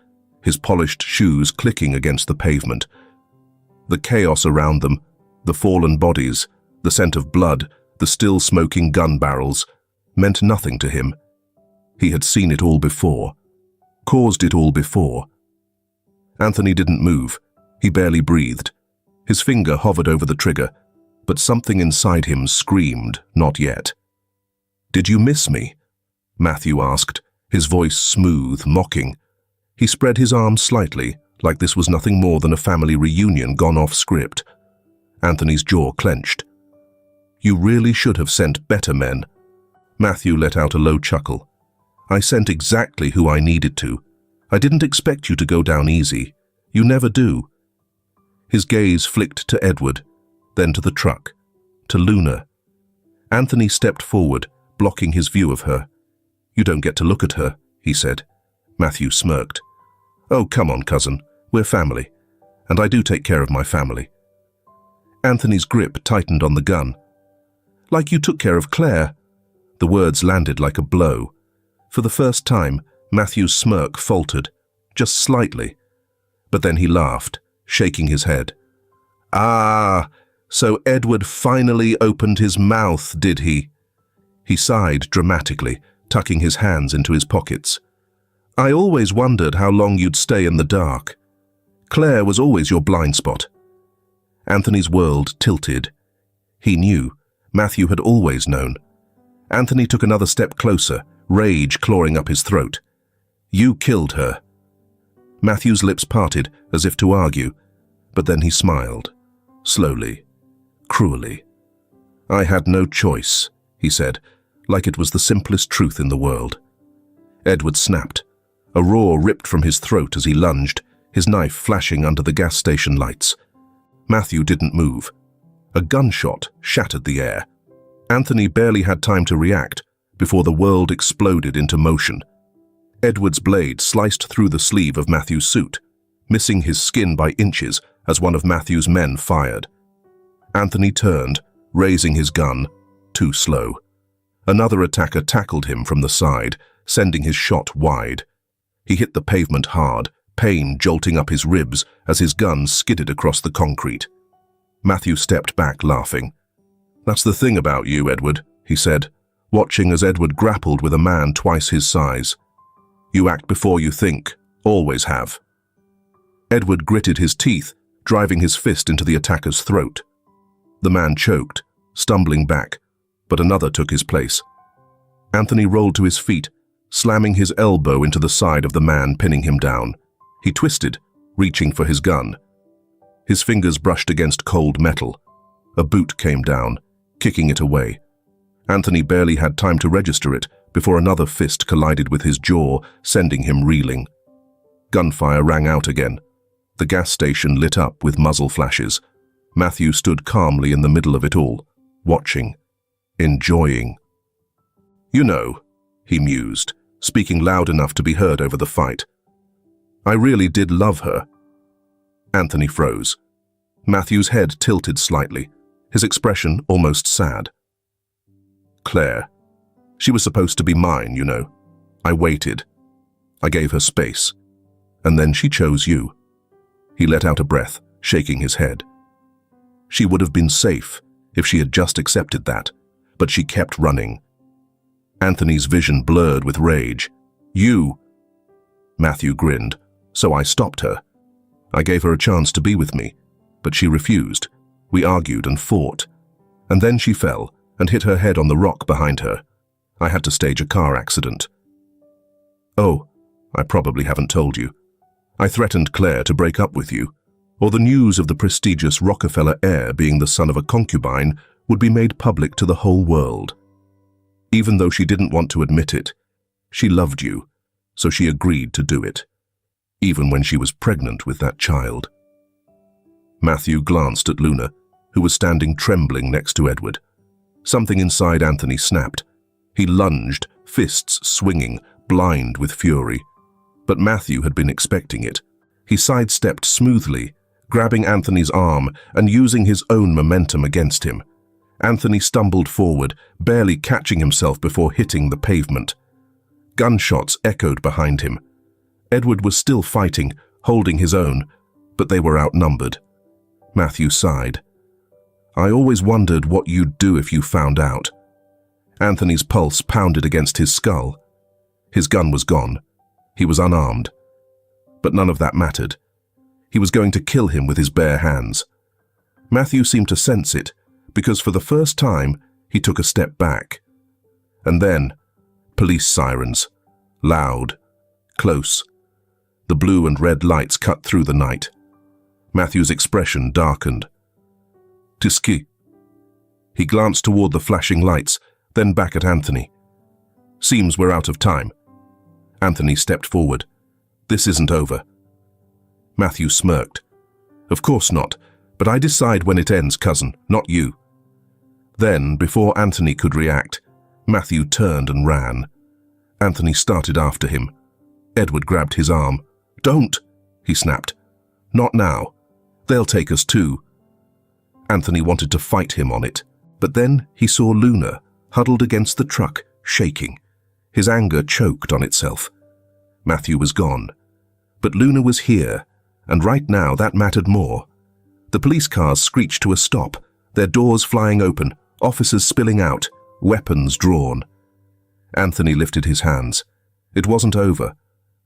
his polished shoes clicking against the pavement. The chaos around them, the fallen bodies, the scent of blood, the still smoking gun barrels, meant nothing to him. He had seen it all before, caused it all before. Anthony didn't move. He barely breathed. His finger hovered over the trigger, but something inside him screamed, not yet. Did you miss me? Matthew asked, his voice smooth, mocking. He spread his arms slightly, like this was nothing more than a family reunion gone off script. Anthony's jaw clenched. You really should have sent better men. Matthew let out a low chuckle. I sent exactly who I needed to. I didn't expect you to go down easy. You never do. His gaze flicked to Edward, then to the truck, to Luna. Anthony stepped forward, blocking his view of her. You don't get to look at her, he said. Matthew smirked. Oh, come on, cousin. We're family. And I do take care of my family. Anthony's grip tightened on the gun. Like you took care of Claire. The words landed like a blow. For the first time, Matthew's smirk faltered, just slightly. But then he laughed, shaking his head. Ah, so Edward finally opened his mouth, did he? He sighed dramatically, tucking his hands into his pockets. I always wondered how long you'd stay in the dark. Claire was always your blind spot. Anthony's world tilted. He knew. Matthew had always known. Anthony took another step closer, rage clawing up his throat. You killed her. Matthew's lips parted, as if to argue, but then he smiled, slowly, cruelly. I had no choice, he said, like it was the simplest truth in the world. Edward snapped. A roar ripped from his throat as he lunged, his knife flashing under the gas station lights. Matthew didn't move. A gunshot shattered the air. Anthony barely had time to react before the world exploded into motion. Edward's blade sliced through the sleeve of Matthew's suit, missing his skin by inches as one of Matthew's men fired. Anthony turned, raising his gun, too slow. Another attacker tackled him from the side, sending his shot wide. He hit the pavement hard, pain jolting up his ribs as his gun skidded across the concrete. Matthew stepped back, laughing. "That's the thing about you, Edward," he said, watching as Edward grappled with a man twice his size. "You act before you think, always have." Edward gritted his teeth, driving his fist into the attacker's throat. The man choked, stumbling back, but another took his place. Anthony rolled to his feet, slamming his elbow into the side of the man, pinning him down. He twisted, reaching for his gun. His fingers brushed against cold metal. A boot came down, kicking it away. Anthony barely had time to register it before another fist collided with his jaw, sending him reeling. Gunfire rang out again. The gas station lit up with muzzle flashes. Matthew stood calmly in the middle of it all, watching, enjoying. "You know," he mused, speaking loud enough to be heard over the fight. "I really did love her." Anthony froze. Matthew's head tilted slightly, his expression almost sad. "Claire. She was supposed to be mine, you know. I waited. I gave her space. And then she chose you." He let out a breath, shaking his head. "She would have been safe if she had just accepted that, but she kept running." Anthony's vision blurred with rage. "You." Matthew grinned. "So I stopped her. I gave her a chance to be with me, but she refused. We argued and fought. And then she fell and hit her head on the rock behind her. I had to stage a car accident. Oh, I probably haven't told you. I threatened Claire to break up with you, or the news of the prestigious Rockefeller heir being the son of a concubine would be made public to the whole world. Even though she didn't want to admit it, she loved you, so she agreed to do it, even when she was pregnant with that child." Matthew glanced at Luna, who was standing trembling next to Edward. Something inside Anthony snapped. He lunged, fists swinging, blind with fury. But Matthew had been expecting it. He sidestepped smoothly, grabbing Anthony's arm and using his own momentum against him. Anthony stumbled forward, barely catching himself before hitting the pavement. Gunshots echoed behind him. Edward was still fighting, holding his own, but they were outnumbered. Matthew sighed. "I always wondered what you'd do if you found out." Anthony's pulse pounded against his skull. His gun was gone. He was unarmed. But none of that mattered. He was going to kill him with his bare hands. Matthew seemed to sense it, because for the first time, he took a step back. And then, police sirens. Loud. Close. The blue and red lights cut through the night. Matthew's expression darkened. "Tiski." He glanced toward the flashing lights, then back at Anthony. "Seems we're out of time." Anthony stepped forward. "This isn't over." Matthew smirked. "Of course not, but I decide when it ends, cousin, not you." Then, before Anthony could react, Matthew turned and ran. Anthony started after him. Edward grabbed his arm. "Don't," he snapped. "Not now. They'll take us too." Anthony wanted to fight him on it, but then he saw Luna, huddled against the truck, shaking. His anger choked on itself. Matthew was gone. But Luna was here, and right now that mattered more. The police cars screeched to a stop, their doors flying open, officers spilling out, weapons drawn. Anthony lifted his hands. It wasn't over,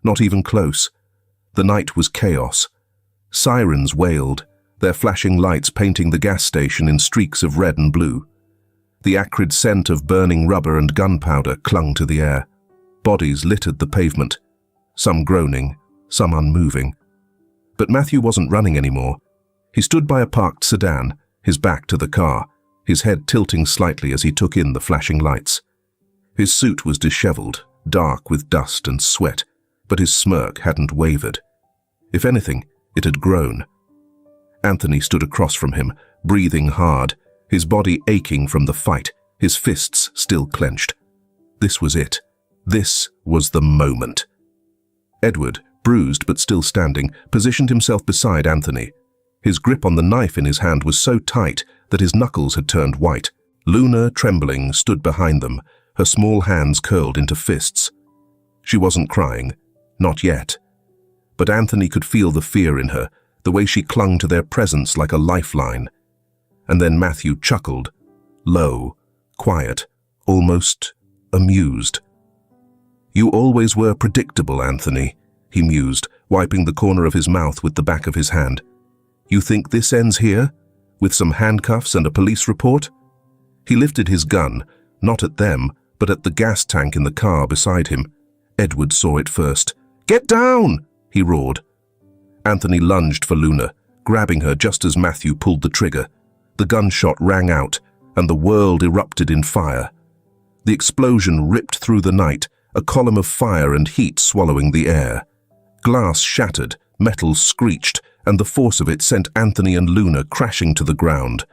not even close. The night was chaos. Sirens wailed, their flashing lights painting the gas station in streaks of red and blue. The acrid scent of burning rubber and gunpowder clung to the air. Bodies littered the pavement, some groaning, some unmoving. But Matthew wasn't running anymore. He stood by a parked sedan, his back to the car, his head tilting slightly as he took in the flashing lights. His suit was disheveled, dark with dust and sweat, but his smirk hadn't wavered. If anything, it had grown. Anthony stood across from him, breathing hard, his body aching from the fight, his fists still clenched. This was it. This was the moment. Edward, bruised but still standing, positioned himself beside Anthony. His grip on the knife in his hand was so tight that his knuckles had turned white. Luna, trembling, stood behind them, her small hands curled into fists. She wasn't crying, not yet. But Anthony could feel the fear in her, the way she clung to their presence like a lifeline. And then Matthew chuckled, low, quiet, almost amused. "You always were predictable, Anthony," he mused, wiping the corner of his mouth with the back of his hand. "You think this ends here, with some handcuffs and a police report?" He lifted his gun, not at them, but at the gas tank in the car beside him. Edward saw it first. "Get down!" he roared. Anthony lunged for Luna, grabbing her just as Matthew pulled the trigger. The gunshot rang out, and the world erupted in fire. The explosion ripped through the night, a column of fire and heat swallowing the air. Glass shattered, metal screeched, and the force of it sent Anthony and Luna crashing to the ground.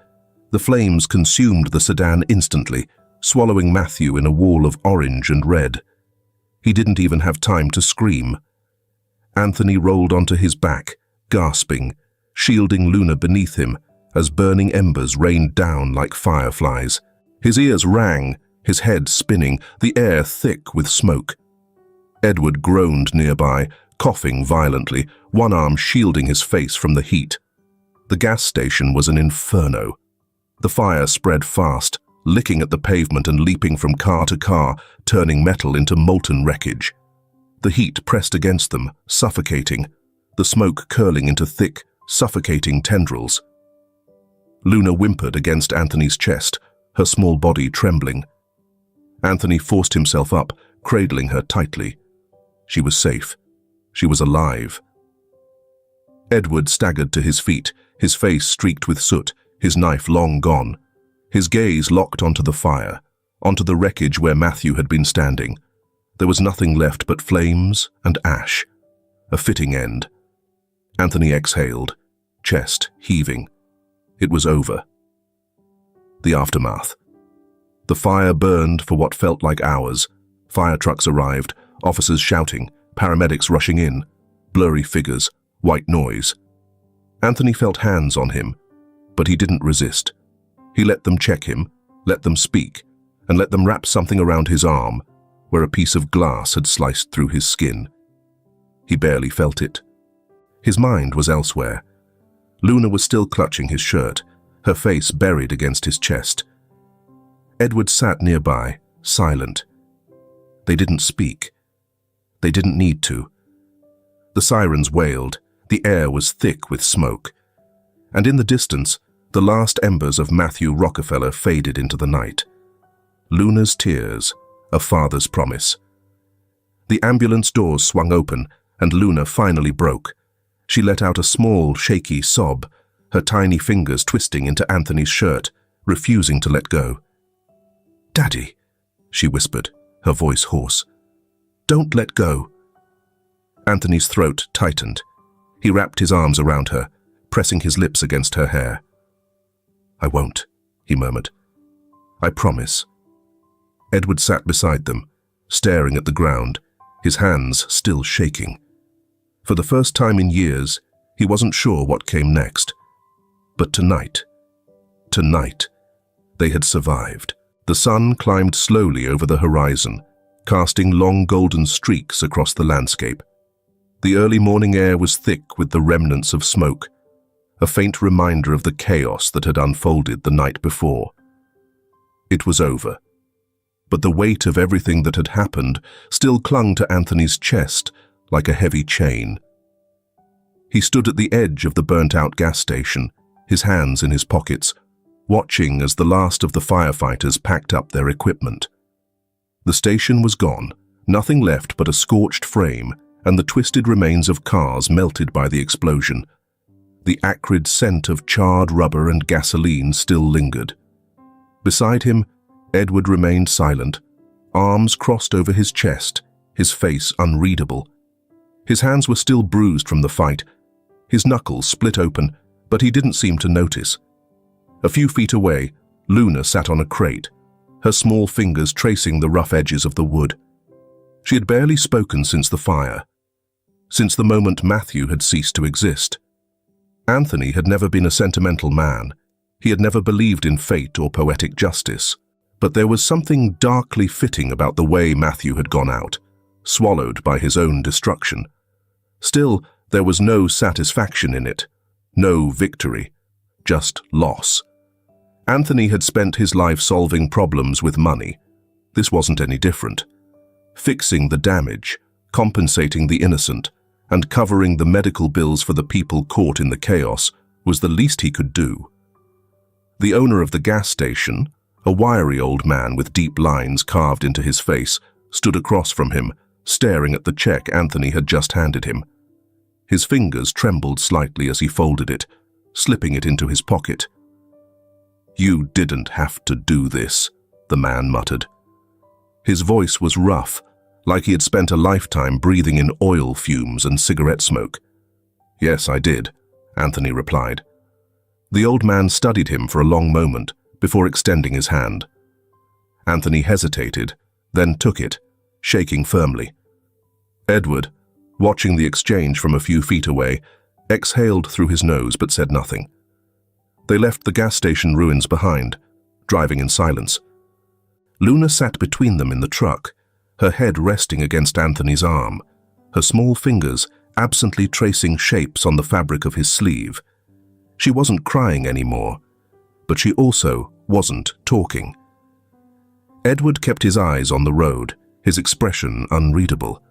The flames consumed the sedan instantly, swallowing Matthew in a wall of orange and red. He didn't even have time to scream. Anthony rolled onto his back, gasping, shielding Luna beneath him as burning embers rained down like fireflies. His ears rang, his head spinning, the air thick with smoke. Edward groaned nearby, coughing violently, one arm shielding his face from the heat. The gas station was an inferno. The fire spread fast, licking at the pavement and leaping from car to car, turning metal into molten wreckage. The heat pressed against them, suffocating, the smoke curling into thick, suffocating tendrils. Luna whimpered against Anthony's chest, her small body trembling. Anthony forced himself up, cradling her tightly. She was safe. She was alive. Edward staggered to his feet, his face streaked with soot, his knife long gone. His gaze locked onto the fire, onto the wreckage where Matthew had been standing. There was nothing left but flames and ash. A fitting end. Anthony exhaled, chest heaving. It was over. The aftermath. The fire burned for what felt like hours. Fire trucks arrived, officers shouting, paramedics rushing in, blurry figures, white noise. Anthony felt hands on him, but he didn't resist. He let them check him, let them speak, and let them wrap something around his arm, where a piece of glass had sliced through his skin. He barely felt it. His mind was elsewhere. Luna was still clutching his shirt, her face buried against his chest. Edward sat nearby, silent. They didn't speak. They didn't need to. The sirens wailed, the air was thick with smoke, and in the distance, the last embers of Matthew Rockefeller faded into the night. Luna's tears, a father's promise. The ambulance doors swung open, and Luna finally broke. She let out a small, shaky sob, her tiny fingers twisting into Anthony's shirt, refusing to let go. "Daddy," she whispered, her voice hoarse. "Don't let go." Anthony's throat tightened. He wrapped his arms around her, pressing his lips against her hair. "I won't," he murmured. "I promise." Edward sat beside them, staring at the ground, his hands still shaking. For the first time in years, he wasn't sure what came next. But tonight, they had survived. The sun climbed slowly over the horizon, casting long golden streaks across the landscape. The early morning air was thick with the remnants of smoke, a faint reminder of the chaos that had unfolded the night before. It was over. But the weight of everything that had happened still clung to Anthony's chest like a heavy chain. He stood at the edge of the burnt-out gas station, his hands in his pockets, watching as the last of the firefighters packed up their equipment. The station was gone, nothing left but a scorched frame and the twisted remains of cars melted by the explosion. The acrid scent of charred rubber and gasoline still lingered. Beside him, Edward remained silent, arms crossed over his chest, his face unreadable. His hands were still bruised from the fight, his knuckles split open, but he didn't seem to notice. A few feet away, Luna sat on a crate, her small fingers tracing the rough edges of the wood. She had barely spoken since the fire, since the moment Matthew had ceased to exist. Anthony had never been a sentimental man. He had never believed in fate or poetic justice. But there was something darkly fitting about the way Matthew had gone out, swallowed by his own destruction. Still, there was no satisfaction in it, no victory, just loss. Anthony had spent his life solving problems with money. This wasn't any different. Fixing the damage, compensating the innocent, and covering the medical bills for the people caught in the chaos was the least he could do. The owner of the gas station, a wiry old man with deep lines carved into his face, stood across from him, staring at the check Anthony had just handed him. His fingers trembled slightly as he folded it, slipping it into his pocket. "You didn't have to do this," the man muttered. His voice was rough, like he had spent a lifetime breathing in oil fumes and cigarette smoke. "Yes, I did," Anthony replied. The old man studied him for a long moment before extending his hand. Anthony hesitated, then took it, shaking firmly. Edward, watching the exchange from a few feet away, exhaled through his nose but said nothing. They left the gas station ruins behind, driving in silence. Luna sat between them in the truck, her head resting against Anthony's arm, her small fingers absently tracing shapes on the fabric of his sleeve. She wasn't crying anymore, but she also wasn't talking. Edward kept his eyes on the road, his expression unreadable.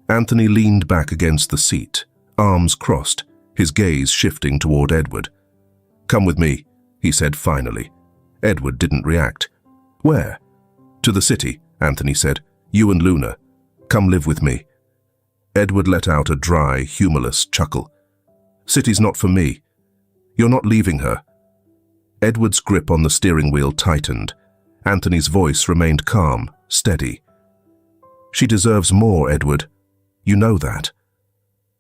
Anthony leaned back against the seat, arms crossed, his gaze shifting toward Edward. "Come with me," he said finally. Edward didn't react. "Where?" "To the city," Anthony said. "You and Luna. Come live with me." Edward let out a dry, humorless chuckle. "City's not for me. You're not leaving her." Edward's grip on the steering wheel tightened. Anthony's voice remained calm, steady. "She deserves more, Edward. You know that."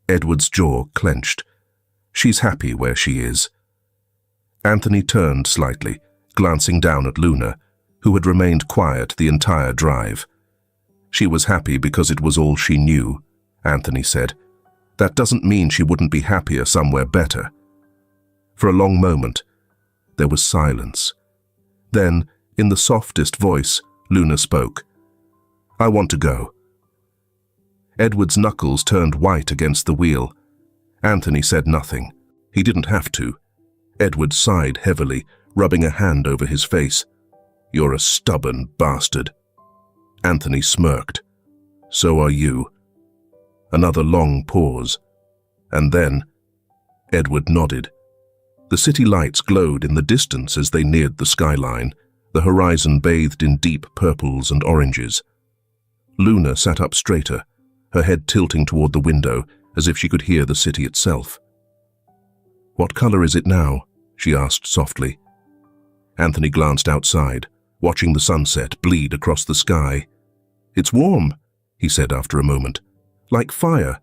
Edward's jaw clenched. "She's happy where she is." Anthony turned slightly, glancing down at Luna, who had remained quiet the entire drive. "She was happy because it was all she knew," Anthony said. "That doesn't mean she wouldn't be happier somewhere better." For a long moment, there was silence. Then, in the softest voice, Luna spoke. "I want to go." Edward's knuckles turned white against the wheel. Anthony said nothing. He didn't have to. Edward sighed heavily, rubbing a hand over his face. "You're a stubborn bastard." Anthony smirked. "So are you." Another long pause. And then, Edward nodded. The city lights glowed in the distance as they neared the skyline, the horizon bathed in deep purples and oranges. Luna sat up straighter, her head tilting toward the window as if she could hear the city itself. "What color is it now?" she asked softly. Anthony glanced outside, watching the sunset bleed across the sky. "It's warm," he said after a moment. "Like fire,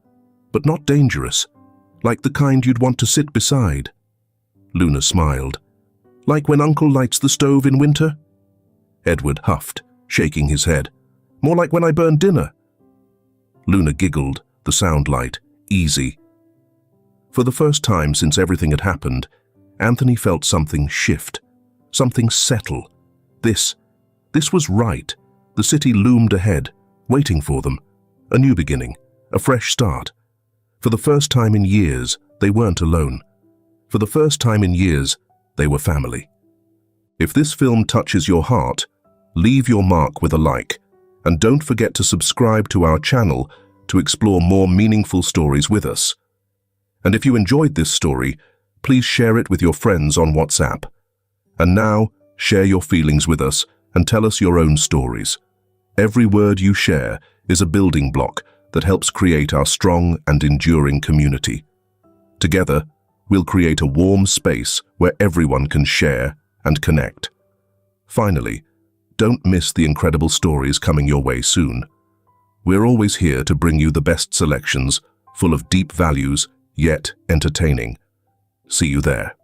but not dangerous. Like the kind you'd want to sit beside." Luna smiled. "Like when Uncle lights the stove in winter?" Edward huffed, shaking his head. "More like when I burn dinner." Luna giggled, the sound light, easy. For the first time since everything had happened, Anthony felt something shift, something settle. This was right. The city loomed ahead, waiting for them. A new beginning, a fresh start. For the first time in years, they weren't alone. For the first time in years, they were family. If this film touches your heart, leave your mark with a like, and don't forget to subscribe to our channel to explore more meaningful stories with us. And if you enjoyed this story, please share it with your friends on WhatsApp. And now, share your feelings with us and tell us your own stories. Every word you share is a building block that helps create our strong and enduring community. Together, we'll create a warm space where everyone can share and connect. Finally, don't miss the incredible stories coming your way soon. We're always here to bring you the best selections, full of deep values, yet entertaining. See you there.